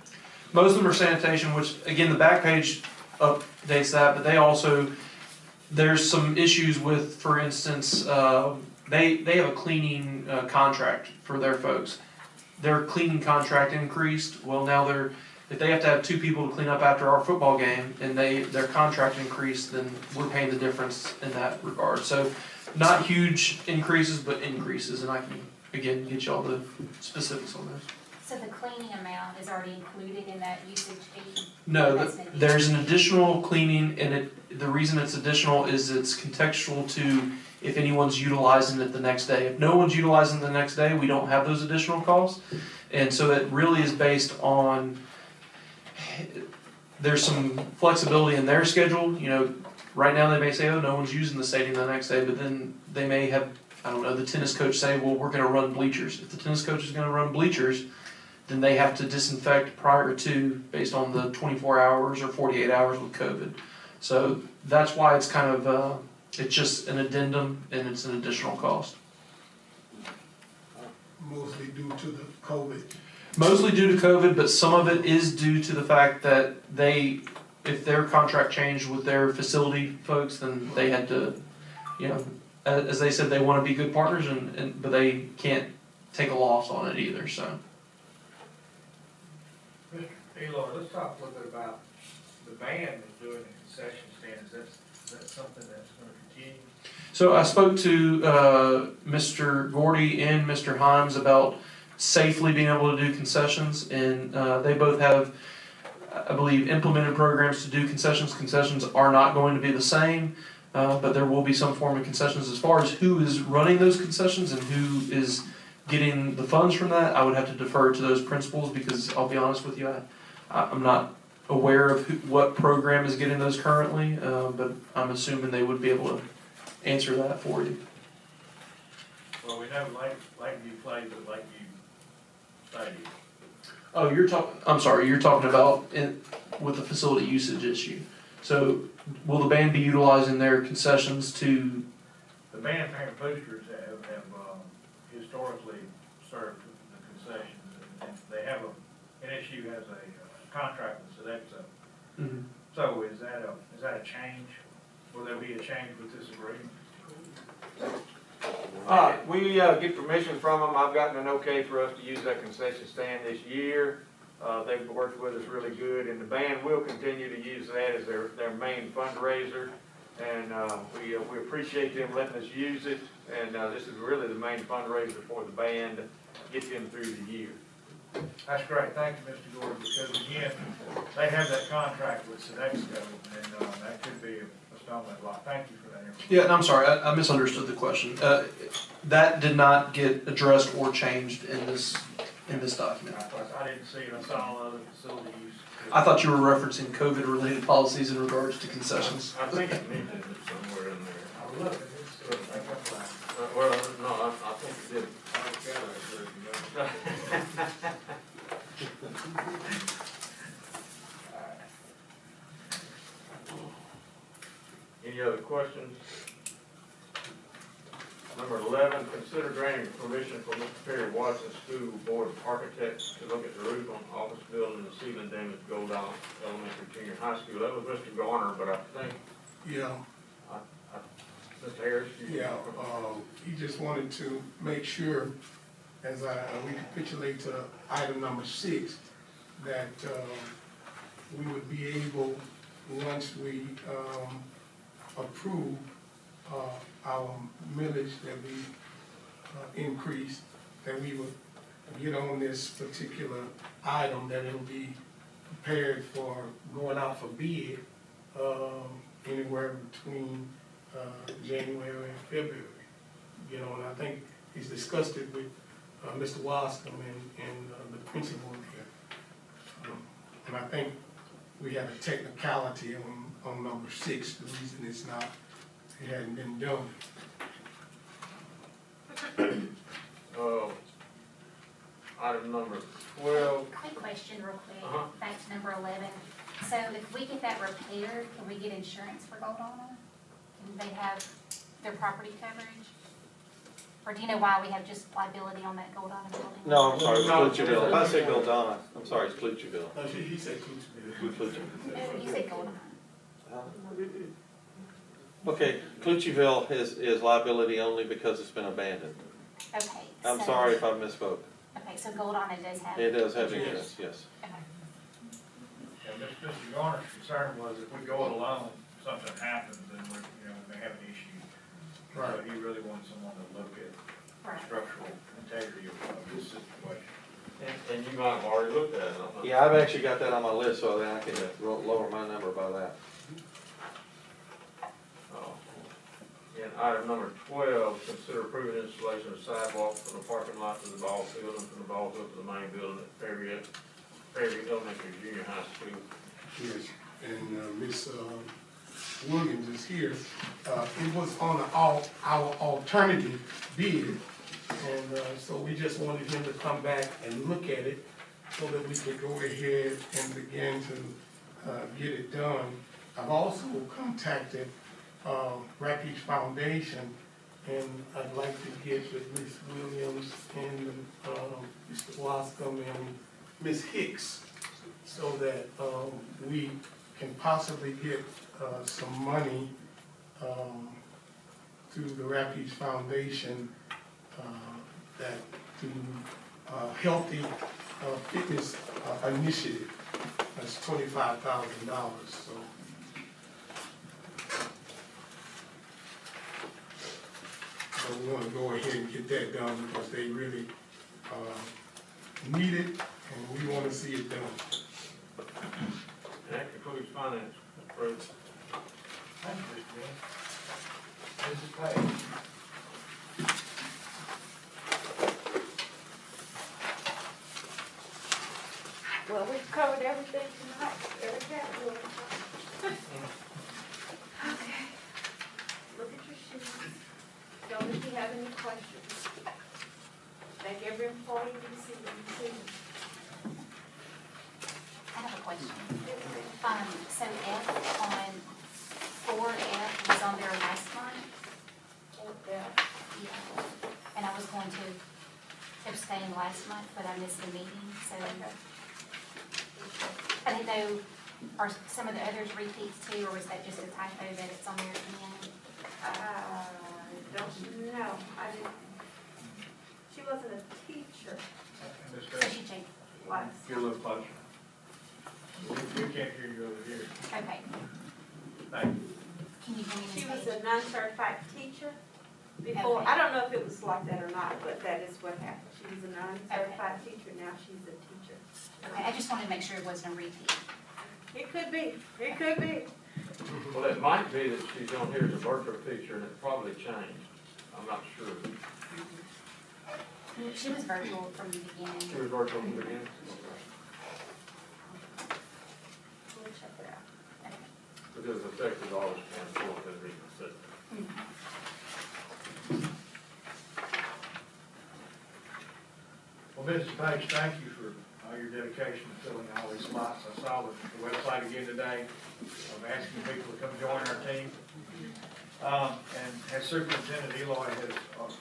Most of them are sanitation, which again, the back page updates that, but they also, there's some issues with, for instance, they have a cleaning contract for their folks. Their cleaning contract increased. Well, now if they have to have 2 people to clean up after our football game, and their contract increased, then we're paying the difference in that regard. So, not huge increases, but increases, and I can again get you all the specifics on those. So the cleaning amount is already included in that usage fee? No, there's an additional cleaning, and the reason it's additional is it's contextual to if anyone's utilizing it the next day. If no one's utilizing it the next day, we don't have those additional costs. And so it really is based on, there's some flexibility in their schedule. You know, right now they may say, oh, no one's using the stadium the next day, but then they may have, I don't know, the tennis coach say, well, we're gonna run bleachers. If the tennis coach is gonna run bleachers, then they have to disinfect prior to, based on the 24 hours or 48 hours with COVID. So that's why it's kind of, it's just an addendum, and it's an additional cost. Mostly due to the COVID. Mostly due to COVID, but some of it is due to the fact that if their contract changed with their facility folks, then they had to, you know, as they said, they want to be good partners, but they can't take a loss on it either, so. Mr. Elon, let's talk a little bit about the band is doing the concession stand. Is that something that's going to continue? So I spoke to Mr. Gordy and Mr. Himes about safely being able to do concessions, and they both have, I believe, implemented programs to do concessions. Concessions are not going to be the same, but there will be some form of concessions. As far as who is running those concessions and who is getting the funds from that, I would have to defer to those principals, because I'll be honest with you, I'm not aware of what program is getting those currently, but I'm assuming they would be able to answer that for you. Well, we know Lakeview plays at Lakeview Stadium. Oh, I'm sorry, you're talking about with the facility usage issue. So will the band be utilizing their concessions to? The band parent boosters have historically served the concessions, and they have NSU has a contract with Sodexo. Mm-hmm. So is that a change? Will there be a change with this agreement? We get permission from them. I've gotten an okay for us to use that concession stand this year. They've worked with us really good, and the band will continue to use that as their main fundraiser. And we appreciate them letting us use it, and this is really the main fundraiser for the band, get them through the year. That's great, thank you, Mr. Gordon, because again, they have that contract with Sodexo, and that could be a stumbling block. Thank you for that information. Yeah, and I'm sorry, I misunderstood the question. That did not get addressed or changed in this document. I didn't see it, I saw other facility use. I thought you were referencing COVID-related policies in regards to concessions. I think it mentioned it somewhere in there. I looked, it's, I got that. Well, no, I think it did. Any other questions? Number 11, consider granting permission for Mr. Perry Watson School Board of Architects to look at the roof on office building and ceiling damage Gold Island Elementary Junior High School. That was Mr. Garner, but I think, Yeah, Mr. Harris, you. yeah, he just wanted to make sure, as we capitulate to item number 6, that, we would be able, once we, approve, our millage that we increased, that we would get on this particular item, that it'll be prepared for going out for bid, anywhere between, January and February. You know, and I think he's discussed it with, Mr. Wascom and the principal here. And I think we have a technicality on number 6, the reason it's not, it hadn't been done. Item number 12. Quick question real quick, Uh-huh. back to number 11. So if we get that repaired, can we get insurance for Gold Island? Can they have their property coverage? Or do you know why we have just liability on that Gold Island building? No, I'm sorry, it's No. Clutcherville. If I say Goldana, I'm sorry, it's Clutcherville. No, he said Clutcherville. Clutcherville. You said Gold Island. Okay, Clutcherville is liability only because it's been abandoned. Okay. I'm so- sorry if I misspoke. Okay, so Gold Island does have. It does have insurance. insurance, yes. Okay. Yeah, Mr. Garner's concern was if we go it alone, something happens, then we, may have an issue. Right. So he really wanted someone to look at Right. structural integrity of this situation. And you might have already looked at it. I don't know. Yeah, I've actually got that on my list, so then I can lower my number by that. And item number 12, consider approving installation of sidewalk from the parking lot to the ball field and from the ball field to the main building at Perry Elementary Junior High School. Yes, and Ms. Williams is here. It was on our alternative bid, and so we just wanted him to come back and look at it so that we could go ahead and begin to get it done. I've also contacted Refuge Foundation, and I'd like to get with Ms. Williams and Mr. Wascom and Ms. Hicks, so that we can possibly get some money through the Refuge Foundation that to Healthy Fitness Initiative. That's $25,000. So we want to go ahead and get that done because they really need it, and we want to see it done. And that concludes finance. Approved. Thank you, Mr. This is Page. Well, we've covered everything tonight, every category. Okay. Look at your sheets. Don't if you have any questions. Thank every employee you see. I have a question. So F on 4F was on there last month. Yeah. Yeah. And I was going to abstain last month, but I missed the meeting, so. I didn't know, are some of the others repeats too, or was that just a typo that it's on there at the end? I don't know. I didn't. She wasn't a teacher. So she changed. Get a little closer. We can't hear you over here. Okay. Thank you. Can you hear me? She Ms. was Page? a non-certified teacher before. Okay. I don't know if it was like that or not, but that is what happened. She was a non-certified teacher, now she's a teacher. Okay, I just wanted to make sure it wasn't a repeat. It could be, it could be. Well, it might be that she's on here as a virtual teacher and it probably changed. I'm not sure. She was virtual from the beginning. She was virtual from the beginning. We'll check it out. Okay. But it was effective August 24th, as we said. Well, Mrs. Page, thank you for all your dedication to filling all these spots. I saw the website again today, of asking people to come join our team. And as Superintendent Eloy has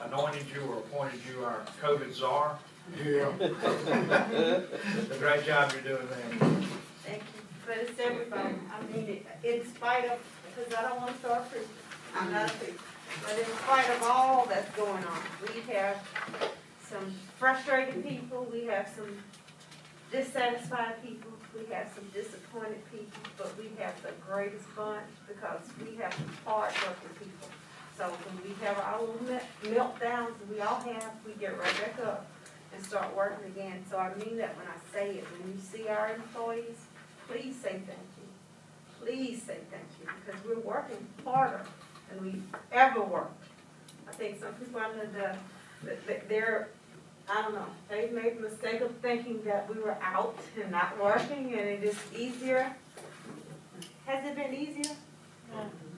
anointed you or appointed you our COVID czar. Yeah. A great job you're doing there. Thank you. But it's everybody. I mean, in spite of, because I don't want to start preaching. I'm not a preacher. But in spite of all that's going on, we have some frustrated people, we have some dissatisfied people, we have some disappointed people, but we have the greatest bunch because we have some hard-working people. So when we have our little meltdowns, we all have, we get right back up and start working again. So I mean that when I say it. When you see our employees, please say thank you. Please say thank you, because we're working harder than we've ever worked. I think some people under they're, I don't know, they've made the mistake of thinking that we were out and not working and it is easier. Has it been easier?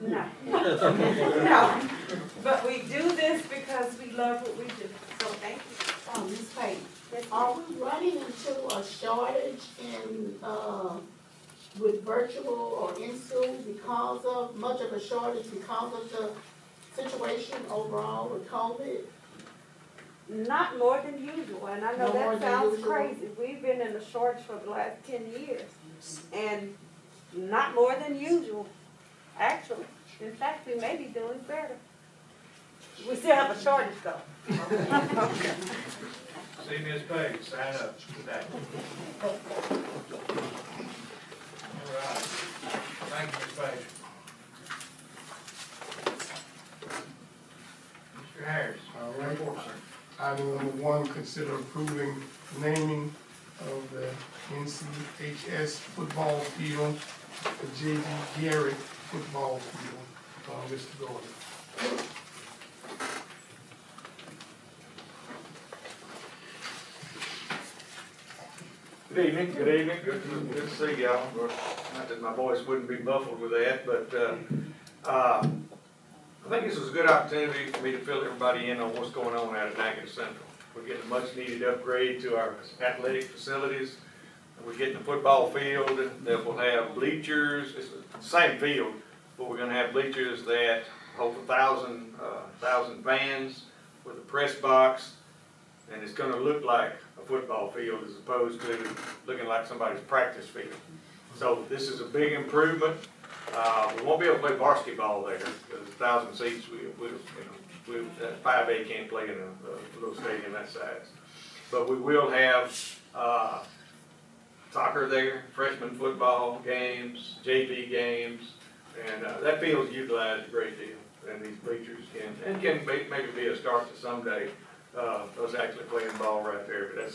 No. No. But we do this because we love what we do. So thank you. Ms. Page, Yes, are we running into a shortage in, with virtual or in school because of, much of a shortage because of the situation overall with COVID? Not more than usual, and I know No more that than sounds usual. crazy. We've been in a shortage for the last 10 years, and not more than usual, actually. In fact, we may be doing better. We still have a shortage though. See Ms. Page, sign up today. All right. Thank you, Ms. Page. Mr. Harris. All right. Report, sir. Item number 1, consider approving naming of the NCHS football field, the J.D. Garrett football field. Mr. Gordon. Good evening, good to see y'all. Not that my voice wouldn't be muffled with that, but, I think this was a good opportunity for me to fill everybody in on what's going on out at Natchitoches Central. We're getting a much needed upgrade to our athletic facilities. We're getting a football field that will have bleachers. It's the same field, but we're gonna have bleachers that hold 1,000 fans with a press box. And it's gonna look like a football field as opposed to looking like somebody's practice field. So this is a big improvement. We won't be able to play basketball there because 1,000 seats, we 5A can't play in a little stadium that size. But we will have soccer there, freshman football games, JV games, and that field's utilized a great deal. And these bleachers can maybe be a start to someday us actually playing ball right there. But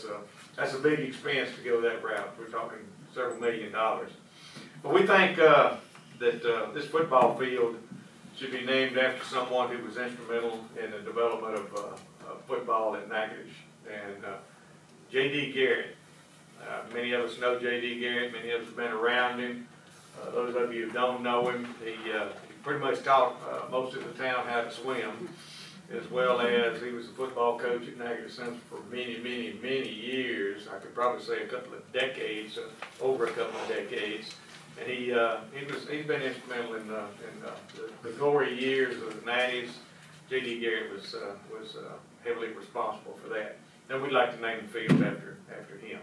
that's a big expense to go that route. We're talking several $1 million. But we think that this football field should be named after someone who was instrumental in the development of football at Natchitoches. And J.D. Garrett. Many of us know J.D. Garrett. Many of us have been around him. Those of you who don't know him, he pretty much taught most of the town how to swim, as well as he was a football coach at Natchitoches Central for many, many, many years. I could probably say a couple of decades, over a couple of decades. And he's been instrumental in the glory years of the Natties. J.D. Garrett was heavily responsible for that. And we'd like to name the field after him.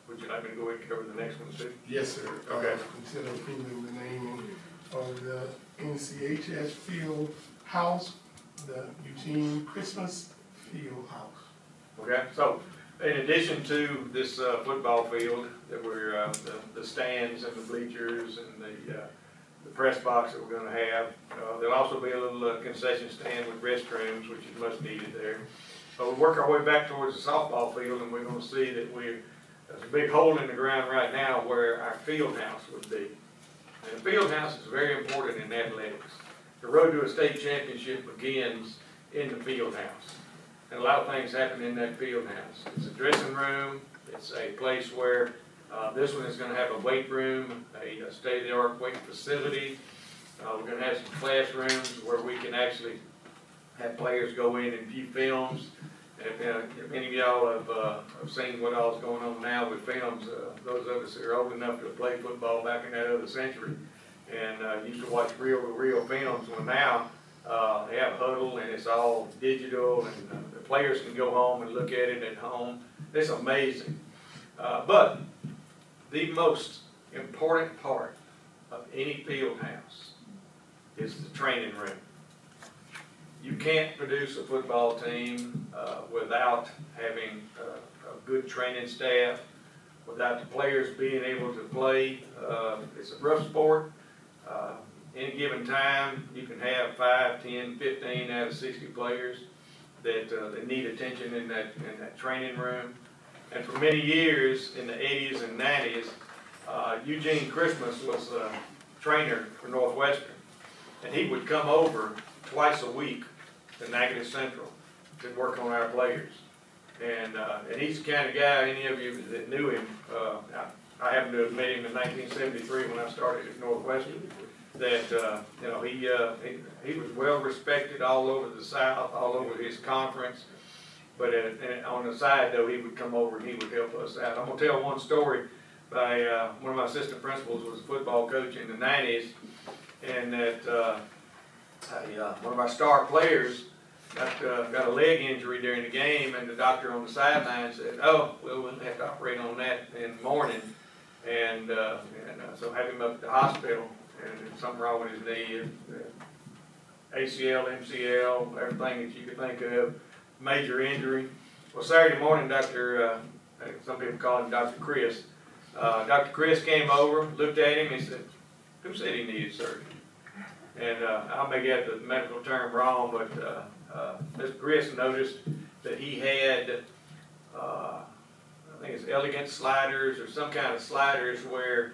Would you like me to go ahead and cover the next one too? Yes, sir. Okay. Consider approving the naming of the NCHS field, house, the Eugene Christmas Field House. Okay, so in addition to this football field, that we're, the stands and the bleachers and the press box that we're gonna have, there'll also be a little concession stand with restrooms, which is much needed there. But we'll work our way back towards the softball field, and we're gonna see that there's a big hole in the ground right now where our field house would be. And the field house is very important in athletics. The road to a state championship begins in the field house. And a lot of things happen in that field house. It's a dressing room, it's a place where, this one is gonna have a weight room, a state-of-the-art weight facility. We're gonna have some classrooms where we can actually have players go in and view films. If any of y'all have seen what all's going on now with films, those of us that are old enough to have played football back in that other century and used to watch reel-to-reel films, well now they have a huddle and it's all digital and the players can go home and look at it at home. It's amazing. But the most important part of any field house is the training room. You can't produce a football team without having a good training staff, without the players being able to play. It's a rough sport. Any given time, you can have 5, 10, 15 out of 60 players that need attention in that training room. And for many years in the 80s and 90s, Eugene Christmas was a trainer for Northwestern. And he would come over twice a week to Natchitoches Central to work on our players. And he's the kind of guy, any of you that knew him, I happened to have met him in 1973 when I started at Northwestern, that he was well respected all over the South, all over his conference. But on the side though, he would come over and he would help us out. I'm gonna tell one story by one of my assistant principals was a football coach in the 90s, and that one of our star players got a leg injury during the game, and the doctor on the sideline said, "Oh, well, we'll have to operate on that in the morning," and so have him up at the hospital, and something wrong with his knee, ACL, MCL, everything that you could think of, major injury. Well, Saturday morning, some people call him Dr. Chris. Dr. Chris came over, looked at him, and he said, "Who said he needed surgery?" And I may get the medical term wrong, but Mr. Chris noticed that he had, I think it's elegant sliders or some kind of sliders where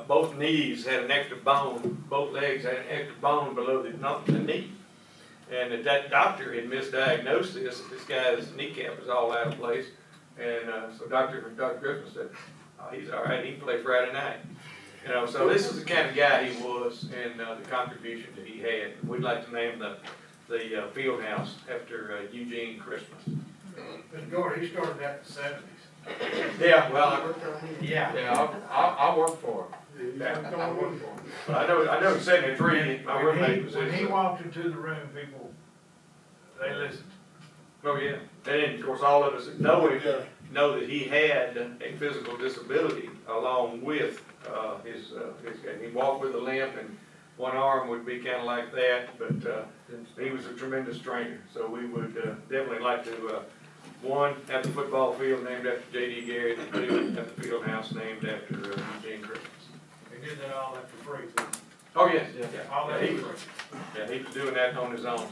both knees had an extra bone, both legs had an extra bone below the knee. And that doctor had misdiagnosed this guy's kneecap was all out of place. And so Dr. Griffin said, "Oh, he's all right, he can play Friday night." You know, so this is the kind of guy he was and the contribution that he had. We'd like to name the field house after Eugene Christmas. Mr. Gordon, he started that in the 70s. Yeah, well, I worked for him. I worked for him. I know in 73, my roommate was When he walked into the room, people, they listened. Oh, yeah. And of course, all of us that know him know that he had a physical disability along with his he walked with a limp, and one arm would be kind of like that, but he was a tremendous trainer. So we would definitely like to, one, have the football field named after J.D. Garrett, and two, have the field house named after Eugene Christmas. They did that all that for free, too. Oh, yes, All that he for was, free. he was doing that on his own.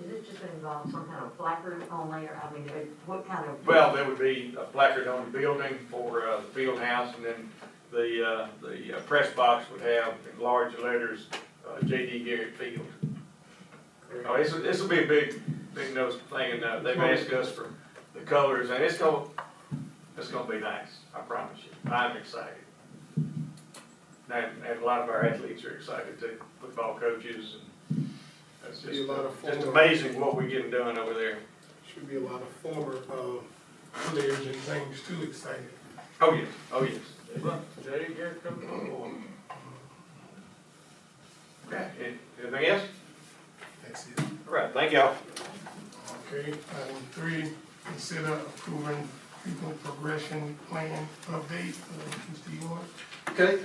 Is it just involve some kind of placard on there? I mean, what kind of? Well, there would be a placard on the building for the field house, and then the press box would have in large letters, J.D. Garrett Field. Oh, this will be a big nose thing, and they've asked us for the colors, and it's gonna be nice. I promise you. I'm excited, and a lot of our athletes are excited too. Football coaches, and it's just amazing what we're getting done over there. Should be a lot of former players and things too excited. Oh yes, oh yes. J.D. Garrett coming on board. Okay, anything else? That's it. All right, thank y'all. Okay, item 3, consider approving pupil progression plan update. Mr. York. Okay,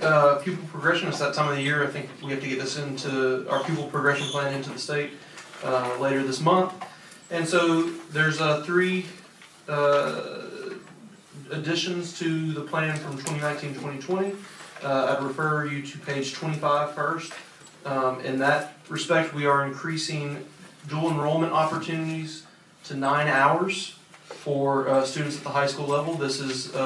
pupil progression, it's that time of the year, I think we have to get this into, our pupil progression plan into the state later this month. And so there's three additions to the plan from 2019-2020. I'd refer you to page 25 first. In that respect, we are increasing dual enrollment opportunities to 9 hours for students at the high school level. This is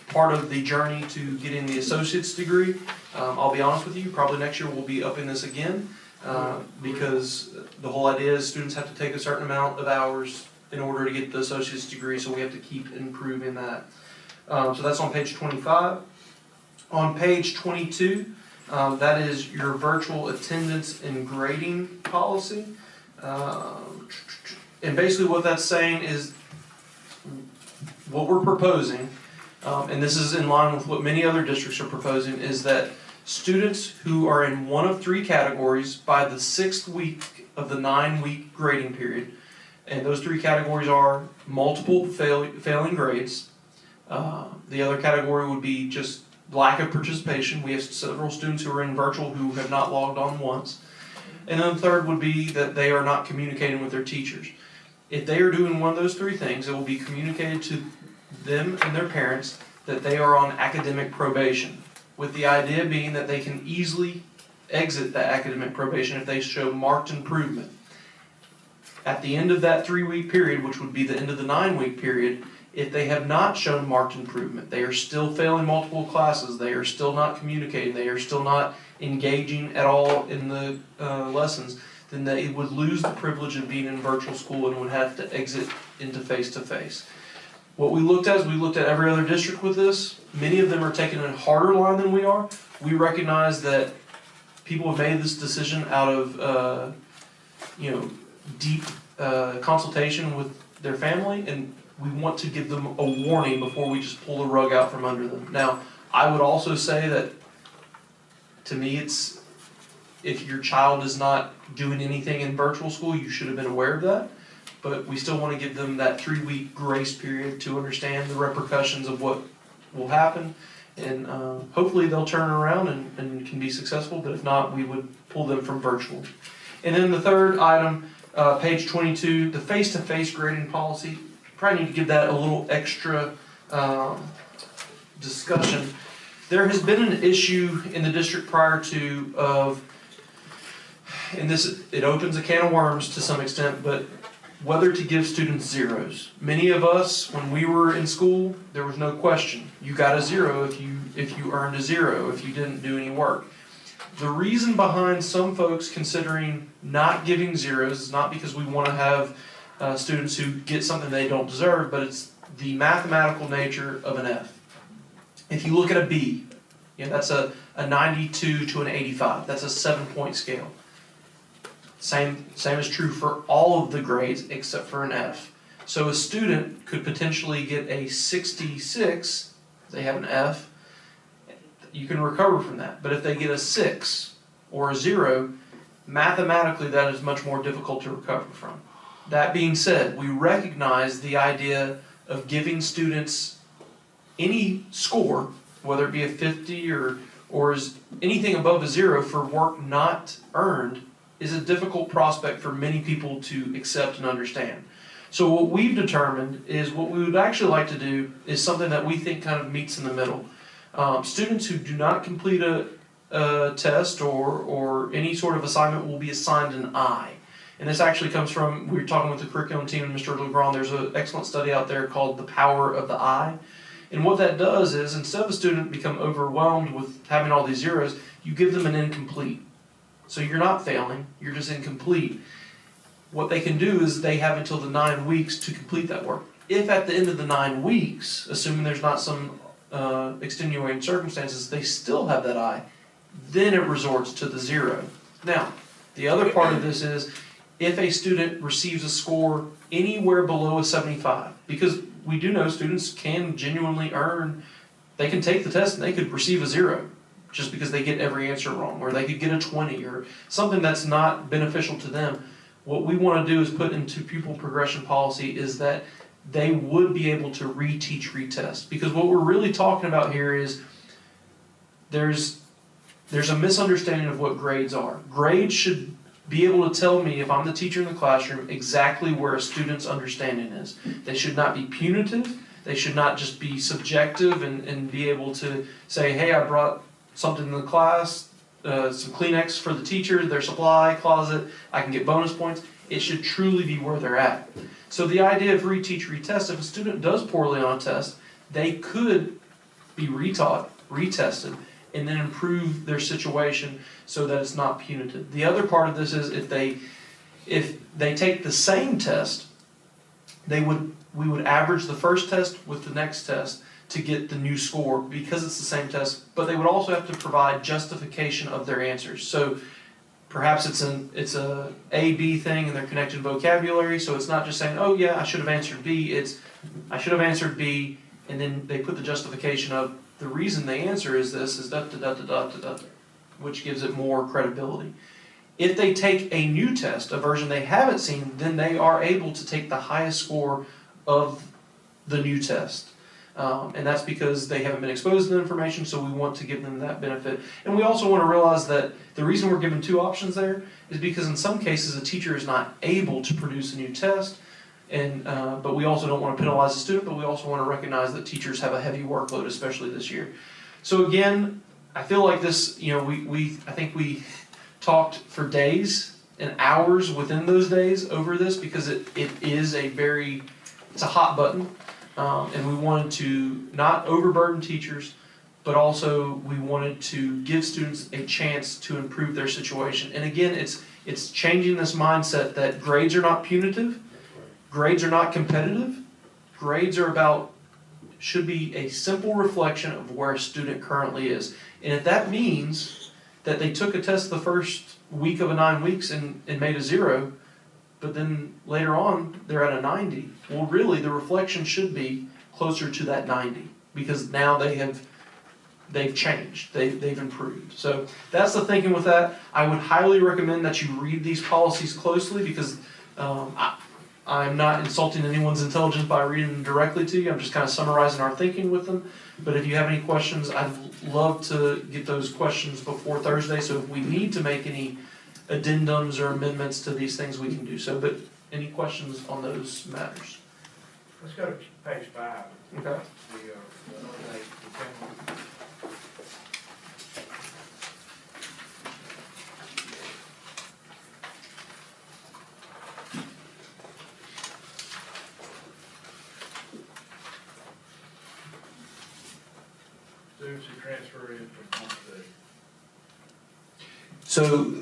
part of the journey to getting the associate's degree. I'll be honest with you, probably next year we'll be upping this again because the whole idea is students have to take a certain amount of hours in order to get the associate's degree, so we have to keep improving that. So that's on page 25. On page 22, that is your virtual attendance and grading policy. And basically what that's saying is what we're proposing, and this is in line with what many other districts are proposing, is that students who are in one of three categories by the 6th week of the 9-week grading period, and those three categories are multiple failing grades. The other category would be just lack of participation. We have several students who are in virtual who have not logged on once. And then the third would be that they are not communicating with their teachers. If they are doing one of those three things, it will be communicated to them and their parents that they are on academic probation, with the idea being that they can easily exit that academic probation if they show marked improvement. At the end of that 3-week period, which would be the end of the 9-week period, if they have not shown marked improvement, they are still failing multiple classes, they are still not communicating, they are still not engaging at all in the lessons, then they would lose the privilege of being in virtual school and would have to exit into face-to-face. What we looked at is we looked at every other district with this. Many of them are taking a harder line than we are. We recognize that people have made this decision out of deep consultation with their family, and we want to give them a warning before we just pull the rug out from under them. Now, I would also say that to me it's, if your child is not doing anything in virtual school, you should have been aware of that. But we still want to give them that 3-week grace period to understand the repercussions of what will happen. And hopefully they'll turn around and can be successful, but if not, we would pull them from virtual. And then the third item, page 22, the face-to-face grading policy. Probably need to give that a little extra discussion. There has been an issue in the district prior to and it opens a can of worms to some extent, but whether to give students zeros. Many of us, when we were in school, there was no question. You got a 0 if you earned a 0, if you didn't do any work. The reason behind some folks considering not giving zeros is not because we want to have students who get something they don't deserve, but it's the mathematical nature of an F. If you look at a B, that's a 92 to an 85. That's a 7-point scale. Same is true for all of the grades except for an F. So a student could potentially get a 66, they have an F, you can recover from that. But if they get a 6 or a 0, mathematically that is much more difficult to recover from. That being said, we recognize the idea of giving students any score, whether it be a 50 or is anything above a 0 for work not earned, is a difficult prospect for many people to accept and understand. So what we've determined is what we would actually like to do is something that we think kind of meets in the middle. Students who do not complete a test or any sort of assignment will be assigned an I. And this actually comes from, we were talking with the curriculum team and Mr. Legrand, there's an excellent study out there called The Power of the I. And what that does is, instead of a student become overwhelmed with having all these zeros, you give them an incomplete. So you're not failing, you're just incomplete. What they can do is they have until the 9 weeks to complete that work. If at the end of the 9 weeks, assuming there's not some extenuating circumstances, they still have that I, then it resorts to the 0. Now, the other part of this is, if a student receives a score anywhere below a 75, because we do know students can genuinely earn, they can take the test and they could receive a 0 just because they get every answer wrong, or they could get a 20 or something that's not beneficial to them. What we want to do is put into pupil progression policy is that they would be able to reteach, retest. Because what we're really talking about here is there's a misunderstanding of what grades are. Grades should be able to tell me, if I'm the teacher in the classroom, exactly where a student's understanding is. They should not be punitive. They should not just be subjective and be able to say, hey, I brought something in the class, some Kleenex for the teacher, their supply closet, I can get bonus points. It should truly be where they're at. So the idea of reteach, retest, if a student does poorly on a test, they could be retaught, retested, and then improve their situation so that it's not punitive. The other part of this is if they take the same test, we would average the first test with the next test to get the new score because it's the same test, but they would also have to provide justification of their answers. So perhaps it's a A-B thing and they're connected vocabulary, so it's not just saying, oh yeah, I should have answered B, it's I should have answered B, and then they put the justification of the reason they answer is this, is da da da da da da da, which gives it more credibility. If they take a new test, a version they haven't seen, then they are able to take the highest score of the new test. And that's because they haven't been exposed to the information, so we want to give them that benefit. And we also want to realize that the reason we're given two options there is because in some cases a teacher is not able to produce a new test, and but we also don't want to penalize the student, but we also want to recognize that teachers have a heavy workload, especially this year. So again, I feel like this, I think we talked for days and hours within those days over this because it is it's a hot button. And we wanted to not overburden teachers, but also we wanted to give students a chance to improve their situation. And again, it's changing this mindset that grades are not punitive, grades are not competitive, grades are should be a simple reflection of where a student currently is. And if that means that they took a test the first week of 9 weeks and made a 0, but then later on they're at a 90. Well, really, the reflection should be closer to that 90 because now they've changed, they've improved. So that's the thinking with that. I would highly recommend that you read these policies closely because I'm not insulting anyone's intelligence by reading them directly to you. I'm just kind of summarizing our thinking with them. But if you have any questions, I'd love to get those questions before Thursday. So if we need to make any addendums or amendments to these things, we can do so. But any questions on those matters? Let's go to page 5. Okay. Students who transfer in from Homestead. So,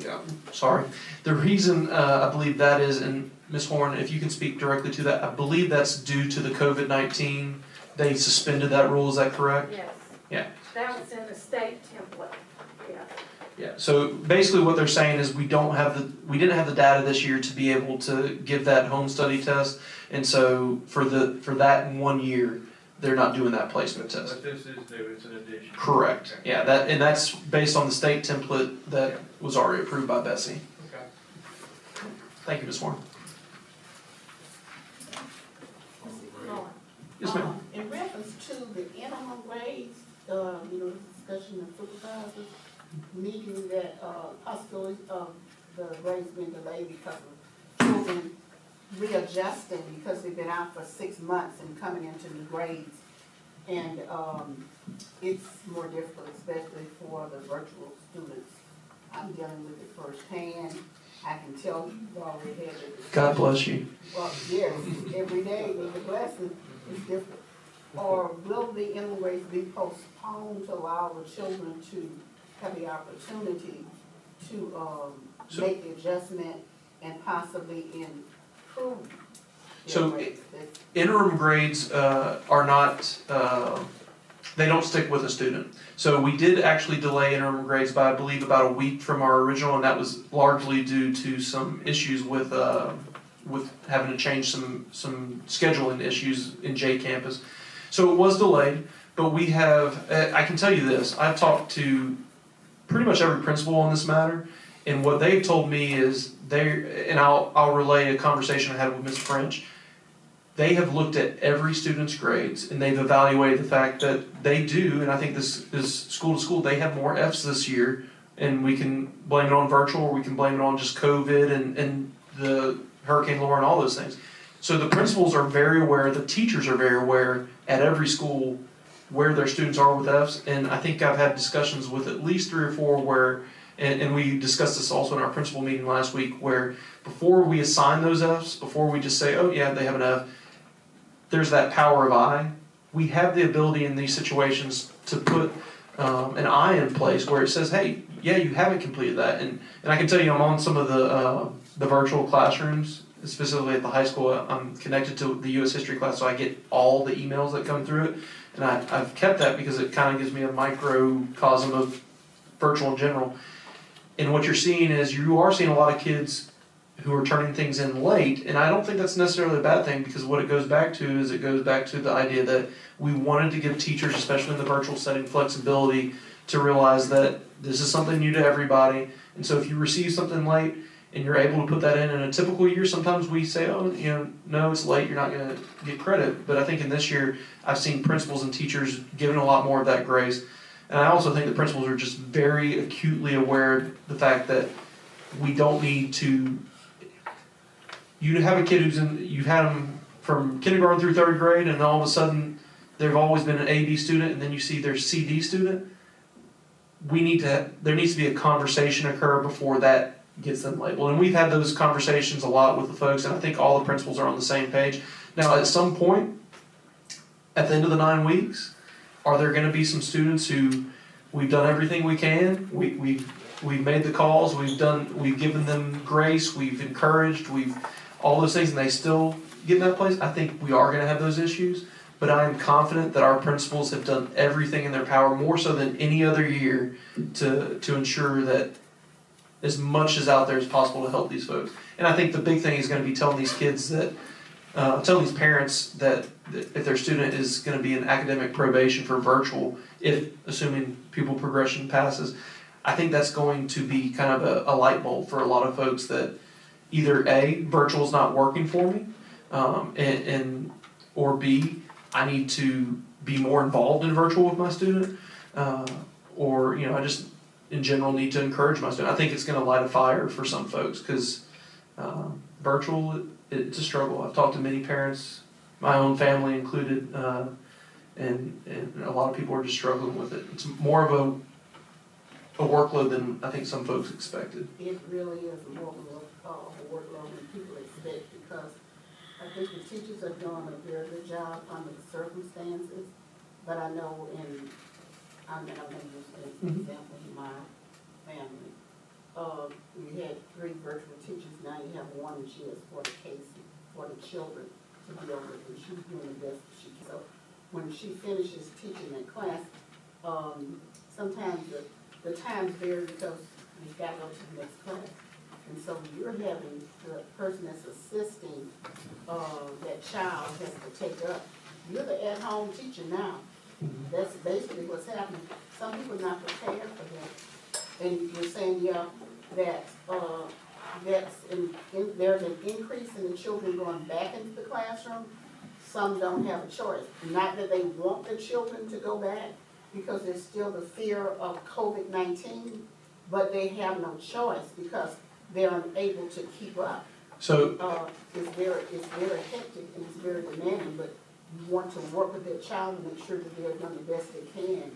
sorry. The reason I believe that is, and Ms. Horn, if you can speak directly to that, I believe that's due to the COVID-19. They suspended that rule, is that correct? Yes. Yeah. That was in the state template, yeah. Yeah, so basically what they're saying is we didn't have the data this year to be able to give that home study test, and so for that 1 year, they're not doing that placement test. But this is new, it's an addition. Correct. Okay. Yeah, that's based on the state template that was already approved by Bessie. Okay. Thank you, Ms. Horn. Yes, ma'am. In reference to the minimum grades, the discussion of supervisors, meeting that possibility of the grades being delayed because of children readjusting because they've been out for 6 months and coming into new grades. And it's more difficult, especially for the virtual students. I'm dealing with it firsthand. I can tell you've already had it. God bless you. Well, yes, every day with the blessing is different. Or will the minimum grades be postponed to allow the children to have the opportunity to make the adjustment and possibly improve their grades? Interim grades are not, they don't stick with a student. So we did actually delay interim grades by, I believe, about a week from our original, and that was largely due to some issues with having to change some scheduling issues in J campus. So it was delayed, but we have, I can tell you this, I've talked to pretty much every principal on this matter, and what they've told me is and I'll relay a conversation I had with Ms. French. they have looked at every student's grades and they've evaluated the fact that they do, and I think this is school to school, they have more Fs this year, and we can blame it on virtual, or we can blame it on just COVID and the Hurricane Laura and all those things. So the principals are very aware, the teachers are very aware at every school where their students are with Fs, and I think I've had discussions with at least 3 or 4 where, and we discussed this also in our principal meeting last week, where before we assign those Fs, before we just say, oh yeah, they have an F, there's that power of I. We have the ability in these situations to put an I in place where it says, hey, yeah, you haven't completed that. And I can tell you, I'm on some of the virtual classrooms, specifically at the high school. I'm connected to the U.S. history class, so I get all the emails that come through it. And I've kept that because it kind of gives me a microcosm of virtual in general. And what you're seeing is you are seeing a lot of kids who are turning things in late, and I don't think that's necessarily a bad thing, because what it goes back to is it goes back to the idea that we wanted to give teachers, especially in the virtual setting, flexibility to realize that this is something new to everybody. And so if you receive something late and you're able to put that in a typical year, sometimes we say, oh, you know, no, it's late, you're not going to get credit. But I think in this year, I've seen principals and teachers given a lot more of that grace. And I also think the principals are just very acutely aware of the fact that we don't need to. You have a kid you've had them from kindergarten through 3rd grade, and all of a sudden they've always been an A/B student, and then you see their CD student. There needs to be a conversation occur before that gets them labeled. And we've had those conversations a lot with the folks, and I think all the principals are on the same page. Now, at some point, at the end of the 9 weeks, are there going to be some students who we've done everything we can, we've made the calls, we've given them grace, we've encouraged, all those things, and they still get in that place? I think we are going to have those issues, but I am confident that our principals have done everything in their power, more so than any other year, to ensure that as much as out there as possible to help these folks. And I think the big thing is going to be telling these kids that, telling these parents that if their student is going to be in academic probation for virtual, assuming pupil progression passes, I think that's going to be kind of a light bulb for a lot of folks that either A, virtual is not working for me, or B, I need to be more involved in virtual with my student, or I just in general need to encourage my student. I think it's going to light a fire for some folks, because virtual, it's a struggle. I've talked to many parents, my own family included, and a lot of people are just struggling with it. It's more of a workload than I think some folks expected. It really is more of a workload than people expect, because I think the teachers are doing a very good job under the circumstances. But I know I'm going to use an example in my family. We had 3 virtual teachers, now you have 1, and she has 40 cases for the children to deal with, and she's doing the best that she can. So when she finishes teaching that class, sometimes the times vary because you've got to go to the next class. And so you're having the person that's assisting that child has to take up. You're the at-home teacher now. That's basically what's happening. Some people are not prepared for that. And you're saying, yeah, that there's an increase in the children going back into the classroom. Some don't have a choice. Not that they want the children to go back, because there's still the fear of COVID-19, but they have no choice because they're unable to keep up. So it's very hectic and it's very demanding, but you want to work with their child and make sure that they're doing the best they can.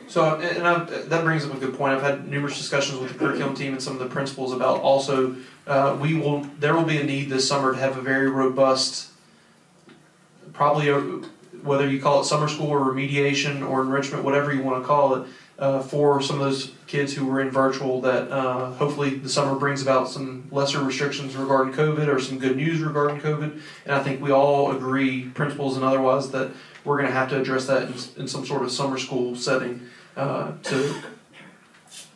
So, that brings up a good point. I've had numerous discussions with the curriculum team and some of the principals about also, there will be a need this summer to have a very robust, probably whether you call it summer school or remediation or enrichment, whatever you want to call it, for some of those kids who were in virtual, that hopefully the summer brings about some lesser restrictions regarding COVID or some good news regarding COVID. And I think we all agree, principals and otherwise, that we're going to have to address that in some sort of summer school setting to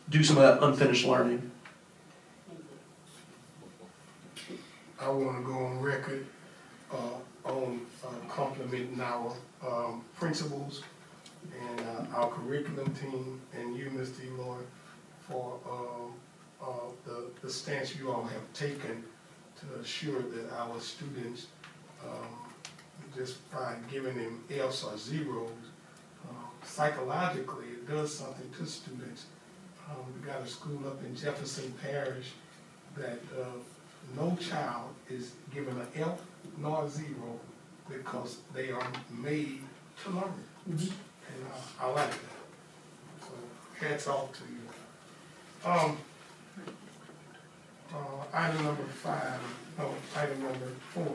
do some of that unfinished learning. I want to go on record on complimenting our principals and our curriculum team and you, Mr. Eloy, for the stance you all have taken to assure that our students just by giving them F's or zeros. Psychologically, it does something to students. We got a school up in Jefferson Parish that no child is given an F nor a zero because they are made to learn. And I like that. So hats off to you. Item number 4,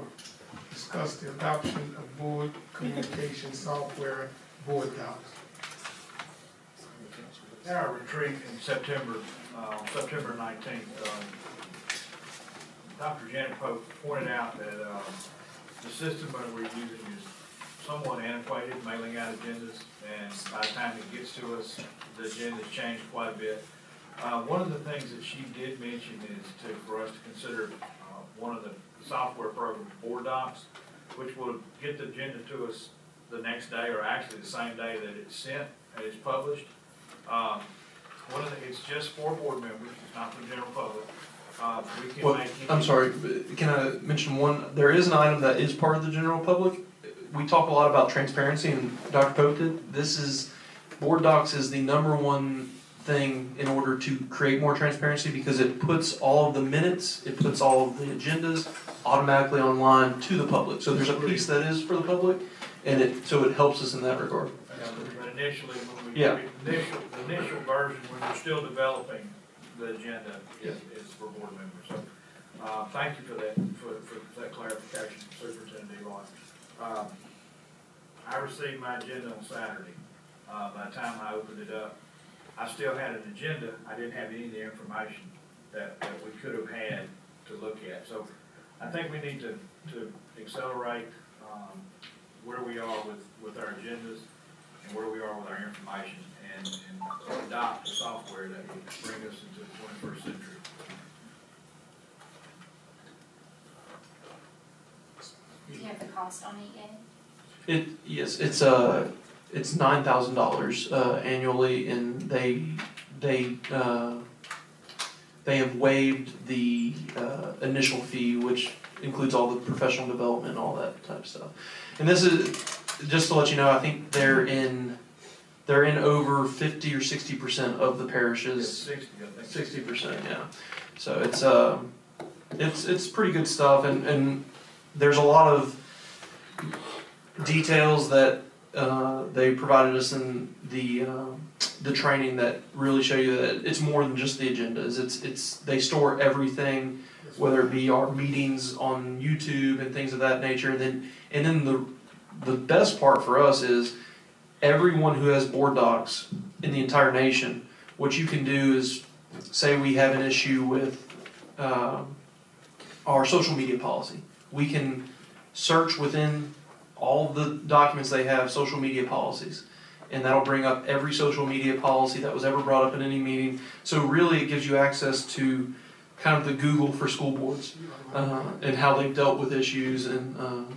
discuss the adoption of board communication software, board docs. At our retreat in September, September 19th, Dr. Janet Pope pointed out that the system that we're using is somewhat antiquated, mailing out agendas, and by the time it gets to us, the agenda's changed quite a bit. One of the things that she did mention is for us to consider one of the software programs, Board Docs, which will get the agenda to us the next day, or actually the same day that it's sent and it's published. It's just for board members, it's not for the general public. We can Well, make I'm sorry, can I mention one? There is an item that is part of the general public. We talk a lot about transparency, and Dr. Pope did. Board Docs is the #1 thing in order to create more transparency, because it puts all of the minutes, it puts all of the agendas automatically online to the public. So there's a piece that is for the public, and it helps us in that regard. But initially, when we, Yeah. the initial version, when we're still developing the agenda, is for board members. So, thank you for that clarification, Superintendent Eli. I received my agenda on Saturday. By the time I opened it up, I still had an agenda. I didn't have any of the information that we could have had to look at. So I think we need to accelerate where we are with our agendas and where we are with our information, and adopt the software that will bring us into the 21st century. Do you have the cost on it yet? Yes, it's $9,000 annually, and they have waived the initial fee, which includes all the professional development and all that type of stuff. And this is just to let you know, I think they're in over 50 or 60% of the parishes. 60, I think. 60%, yeah. So it's pretty good stuff, and there's a lot of details that they provided us in the training that really show you that it's more than just the agendas. They store everything, whether it be our meetings on YouTube and things of that nature. And then the best part for us is everyone who has board docs in the entire nation. What you can do is, say we have an issue with our social media policy. We can search within all the documents they have social media policies, and that'll bring up every social media policy that was ever brought up in any meeting. So really it gives you access to kind of the Google for school boards, and how they've dealt with issues, and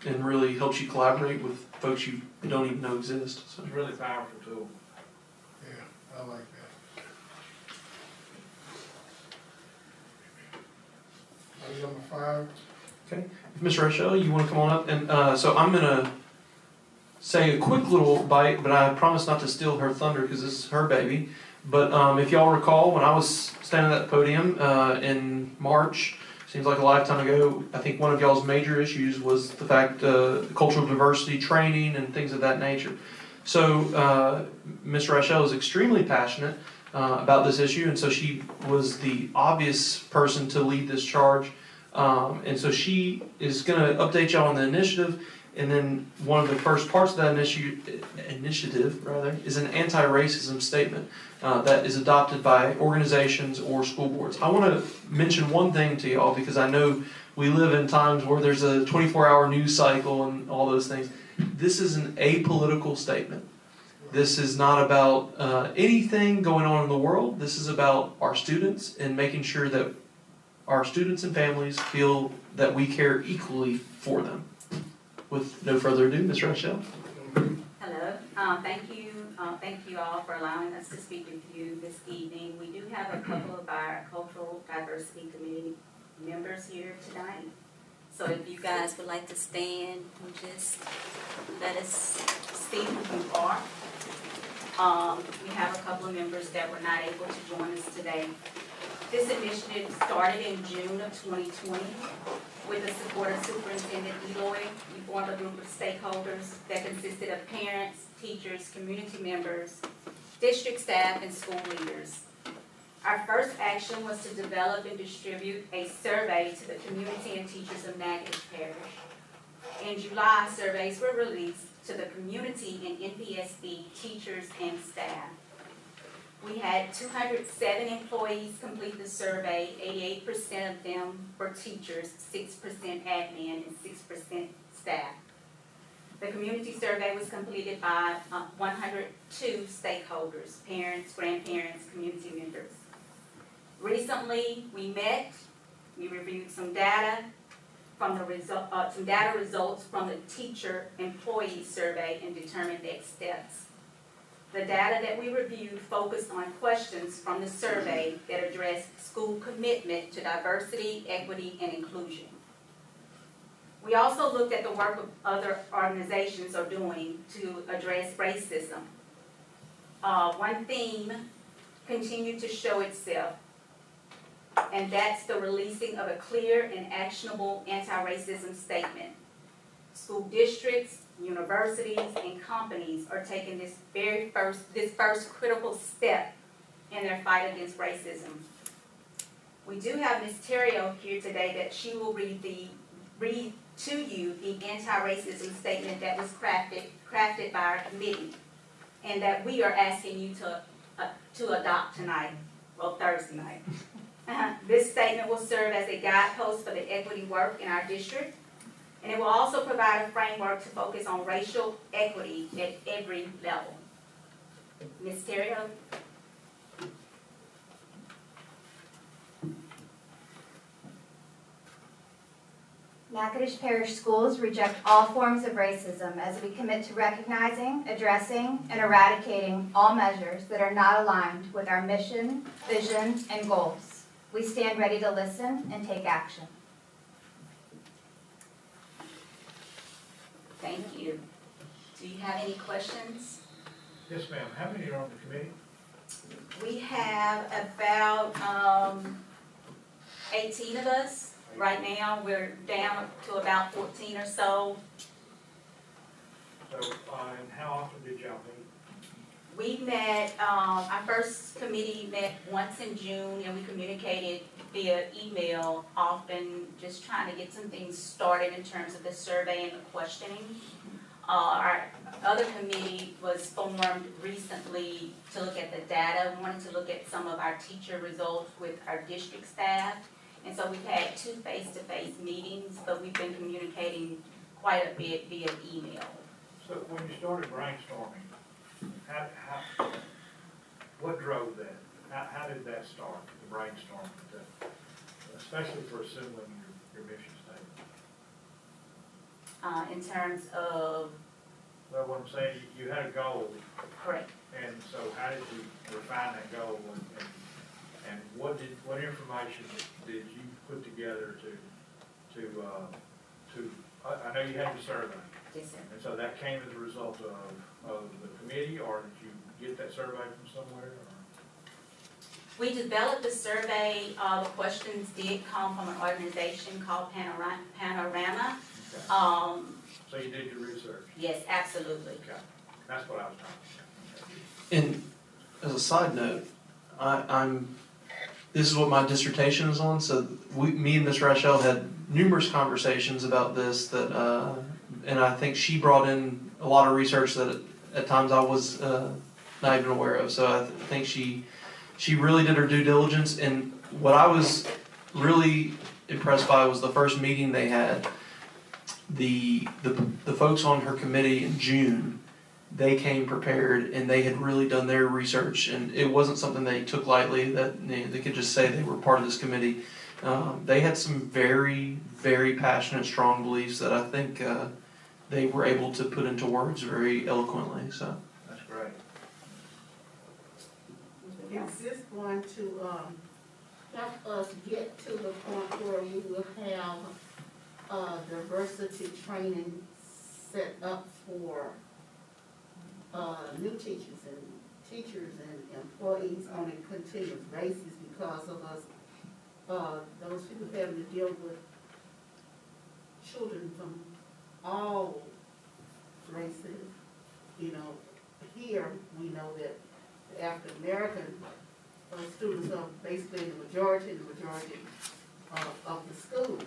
really helps you collaborate with folks you don't even know exist. So It's a really powerful tool. Yeah, I like that. Item number 5. Okay, if Ms. Rochelle, you want to come on up, and so I'm gonna say a quick little bite, but I promise not to steal her thunder because this is her baby. But if y'all recall, when I was standing at the podium in March, seems like a lifetime ago, I think one of y'all's major issues was the fact cultural diversity training and things of that nature. So Ms. Rochelle is extremely passionate about this issue, and so she was the obvious person to lead this charge. And so she is going to update y'all on the initiative, and then one of the first parts of that initiative is an anti-racism statement that is adopted by organizations or school boards. I want to mention one thing to y'all, because I know we live in times where there's a 24-hour news cycle and all those things. This is an apolitical statement. This is not about anything going on in the world. This is about our students and making sure that our students and families feel that we care equally for them. With no further ado, Ms. Rochelle. Hello. Thank you all for allowing us to speak with you this evening. We do have a couple of our Cultural Diversity Committee members here tonight. So if you guys would like to stand and just let us see who you are. We have a couple of members that were not able to join us today. This initiative started in June of 2020 with the support of Superintendent Eloy. We formed a group of stakeholders that consisted of parents, teachers, community members, district staff, and school leaders. Our first action was to develop and distribute a survey to the community and teachers of Natchitoches Parish. In July, surveys were released to the community and NPSB teachers and staff. We had 207 employees complete the survey. 88% of them were teachers, 6% admin, and 6% staff. The community survey was completed by 102 stakeholders, parents, grandparents, community members. Recently, we met, we reviewed some data from the results from the teacher employee survey and determined next steps. The data that we reviewed focused on questions from the survey that addressed school commitment to diversity, equity, and inclusion. We also looked at the work other organizations are doing to address racism. One theme continued to show itself, and that's the releasing of a clear and actionable anti-racism statement. School districts, universities, and companies are taking this first critical step in their fight against racism. We do have Ms. Terrio here today that she will read to you the anti-racism statement that was crafted by our committee and that we are asking you to adopt tonight, well, Thursday night. This statement will serve as a guidepost for the equity work in our district, and it will also provide a framework to focus on racial equity at every level. Ms. Terrio? Natchitoches Parish Schools reject all forms of racism as we commit to recognizing, addressing, and eradicating all measures that are not aligned with our mission, vision, and goals. We stand ready to listen and take action. Thank you. Do you have any questions? Yes, ma'am. How many are on the committee? We have about 18 of us. Right now, we're down to about 14 or so. So, and how often did y'all meet? We met, our first committee met once in June, and we communicated via email often, just trying to get some things started in terms of the survey and the questioning. Our other committee was formed recently to look at the data. We wanted to look at some of our teacher results with our district staff. And so we've had 2 face-to-face meetings, but we've been communicating quite a bit via email. So when you started brainstorming, what drove that? How did that start, the brainstorming, especially for assembling your mission statement? In terms of? Well, what I'm saying, you had a goal. Correct. And so how did you refine that goal, and what information did you put together I know you had the survey. Yes, sir. And so that came as a result of the committee, or did you get that survey from somewhere? Or? We developed the survey. The questions did come from an organization called Panorama. Okay. So you did your research? Yes, absolutely. Okay. That's what I was trying to say. And as a side note, this is what my dissertation is on. So me and Ms. Rachel had numerous conversations about this. And I think she brought in a lot of research that at times I was not even aware of. So I think she really did her due diligence. And what I was really impressed by was the first meeting they had. The folks on her committee in June, they came prepared and they had really done their research, and it wasn't something they took lightly that they could just say they were part of this committee. They had some very, very passionate, strong beliefs that I think they were able to put into words very eloquently. So that's great. Is this going to help us get to the point where we will have diversity training set up for, new teachers and employees on a continuous basis because of us, those people having to deal with children from all races. You know, here, we know that the African American students are basically the majority of the schools.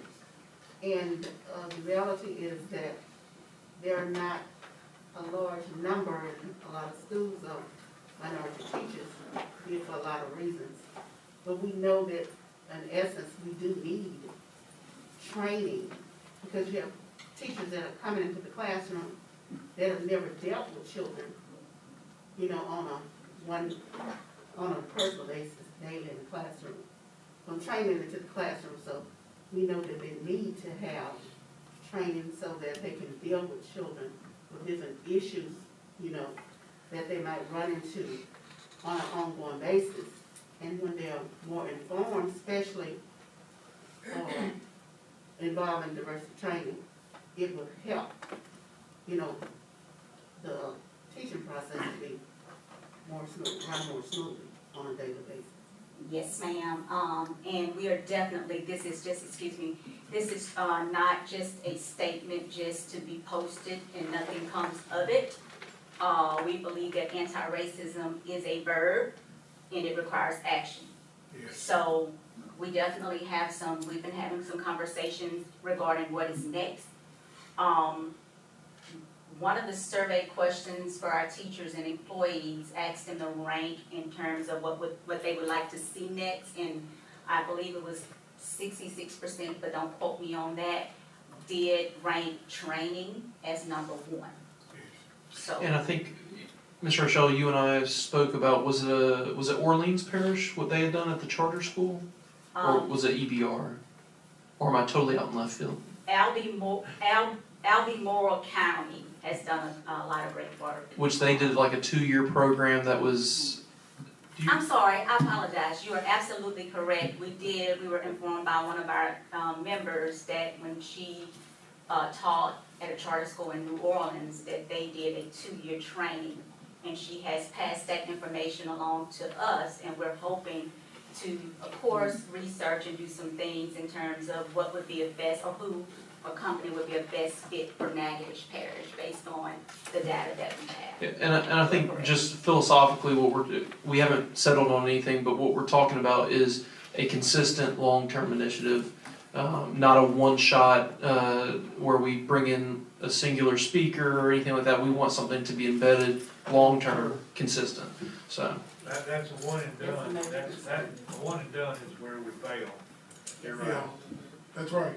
And the reality is that there are not a large number in a lot of schools of minority teachers here for a lot of reasons. But we know that in essence we do need training because you have teachers that are coming into the classroom that have never dealt with children, you know, on a personal basis daily in the classroom. From training into the classroom, so we know that they need to have training so that they can deal with children with different issues, you know, that they might run into on an ongoing basis. And when they're more informed, especially involving diversity training, it will help, you know, the teaching process to be more smooth, run more smoothly on a daily basis. Yes, ma'am. And we are definitely, this is not just a statement just to be posted and nothing comes of it. We believe that anti-racism is a verb and it requires action. Yes. So we definitely we've been having some conversations regarding what is next. One of the survey questions for our teachers and employees asked them to rank in terms of what they would like to see next, and I believe it was 66%, but don't quote me on that, did rank training as number one. So. And I think, Ms. Rochelle, you and I spoke about, was it Orleans Parish, what they had done at the charter school? Or was it EBR? Or am I totally out in left field? Albemarle County has done a lot of great work. Which they did like a 2-year program that was... I'm sorry, I apologize. You are absolutely correct. We were informed by one of our members that when she taught at a charter school in New Orleans, that they did a 2-year training. And she has passed that information along to us, and we're hoping to, of course, research and do some things in terms of what would be a best, or who a company would be a best fit for Natchitoches Parish based on the data that we have. Yeah, and I think just philosophically, we haven't settled on anything, but what we're talking about is a consistent long-term initiative, not a one-shot where we bring in a singular speaker or anything like that. We want something to be embedded, long-term, consistent. So that's a one and done. A one and done is where we fail. You're right. Yeah, that's right.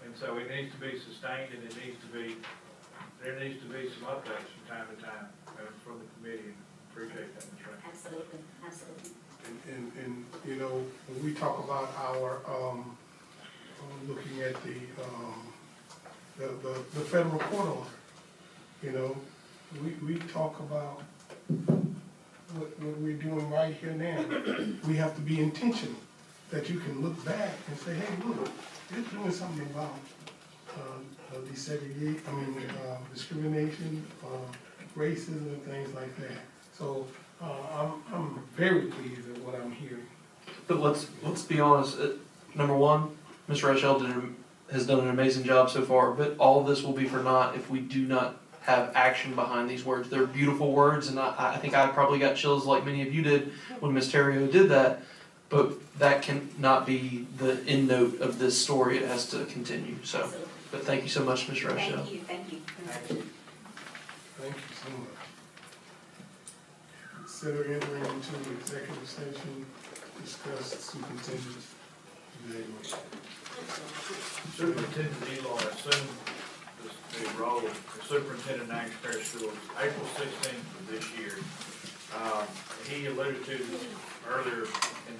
And so it needs to be sustained, and there needs to be some updates from time to time from the committee. Appreciate that, Ms. Ray. Absolutely, absolutely. And you know, when we talk about our looking at the federal court order, you know, we talk about what we're doing right here now. We have to be intentional, that you can look back and say, hey, look, they're doing something about discrimination, racism, and things like that. So I'm very pleased at what I'm hearing. But let's be honest. Number one, Ms. Rochelle has done an amazing job so far, but all of this will be for naught if we do not have action behind these words. They're beautiful words, and I think I probably got chills like many of you did when Ms. Terrio did that, but that cannot be the end note of this story. It has to continue. So, but thank you so much, Ms. Rochelle. Thank you. Thank you so much. Consider entering into executive session, discuss superintendent's evaluation. Superintendent Eloy assumed the role of superintendent of Natchitoches Parish Schools April 16th of this year. He alluded to earlier in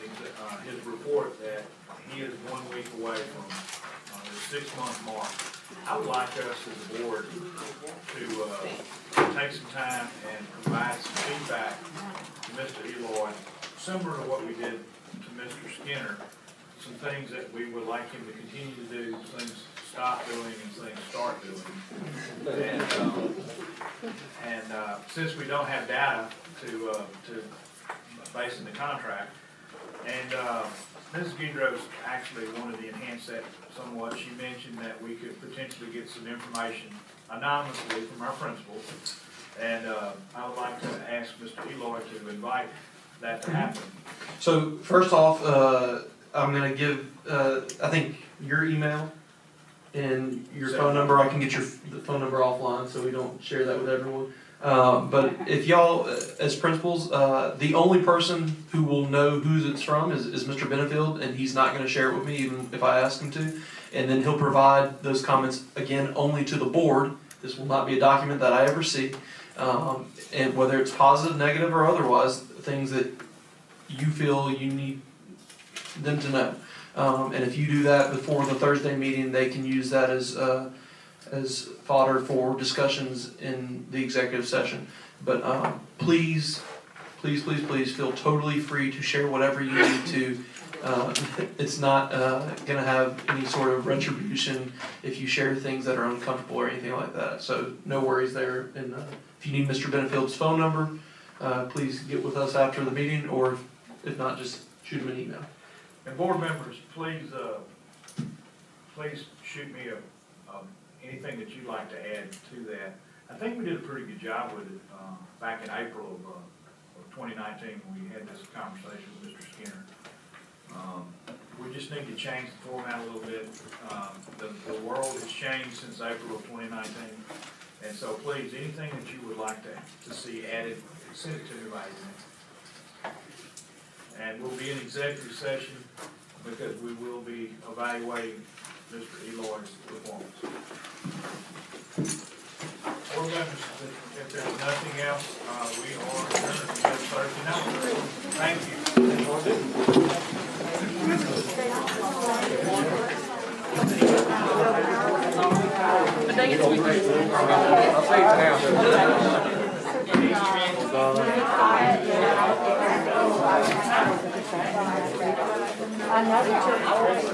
his report that he is 1 week away from the 6-month mark. I would like us as a board to take some time and provide some feedback to Mr. Eloy, similar to what we did to Mr. Skinner, some things that we would like him to continue to do, things stop doing and things start doing. And since we don't have data to base in the contract, and Mrs. Guidros actually wanted to enhance that somewhat. She mentioned that we could potentially get some information anonymously from our principals. And I would like to ask Mr. Eloy to invite that to happen. So first off, I'm gonna give, I think your email and your phone number, I can get the phone number offline so we don't share that with everyone. But if y'all, as principals, the only person who will know who it's from is Mr. Benefield, and he's not gonna share it with me even if I ask him to. And then he'll provide those comments, again, only to the board. This will not be a document that I ever see. And whether it's positive, negative, or otherwise, things that you feel you need them to know. And if you do that before the Thursday meeting, they can use that as fodder for discussions in the executive session. But please feel totally free to share whatever you need to. It's not going to have any sort of retribution if you share things that are uncomfortable or anything like that. So no worries there. And if you need Mr. Benefield's phone number, please get with us after the meeting, or if not, just shoot him an email. And board members, please shoot me anything that you'd like to add to that. I think we did a pretty good job with it back in April of 2019 when we had this conversation with Mr. Skinner. We just need to change the format a little bit. The world has changed since April of 2019. And so please, anything that you would like to see added, send it to me by email. And we'll be in executive session because we will be evaluating Mr. Eloy's performance. Board members, if there's nothing else, we are adjourned until Thursday night. Thank you. Another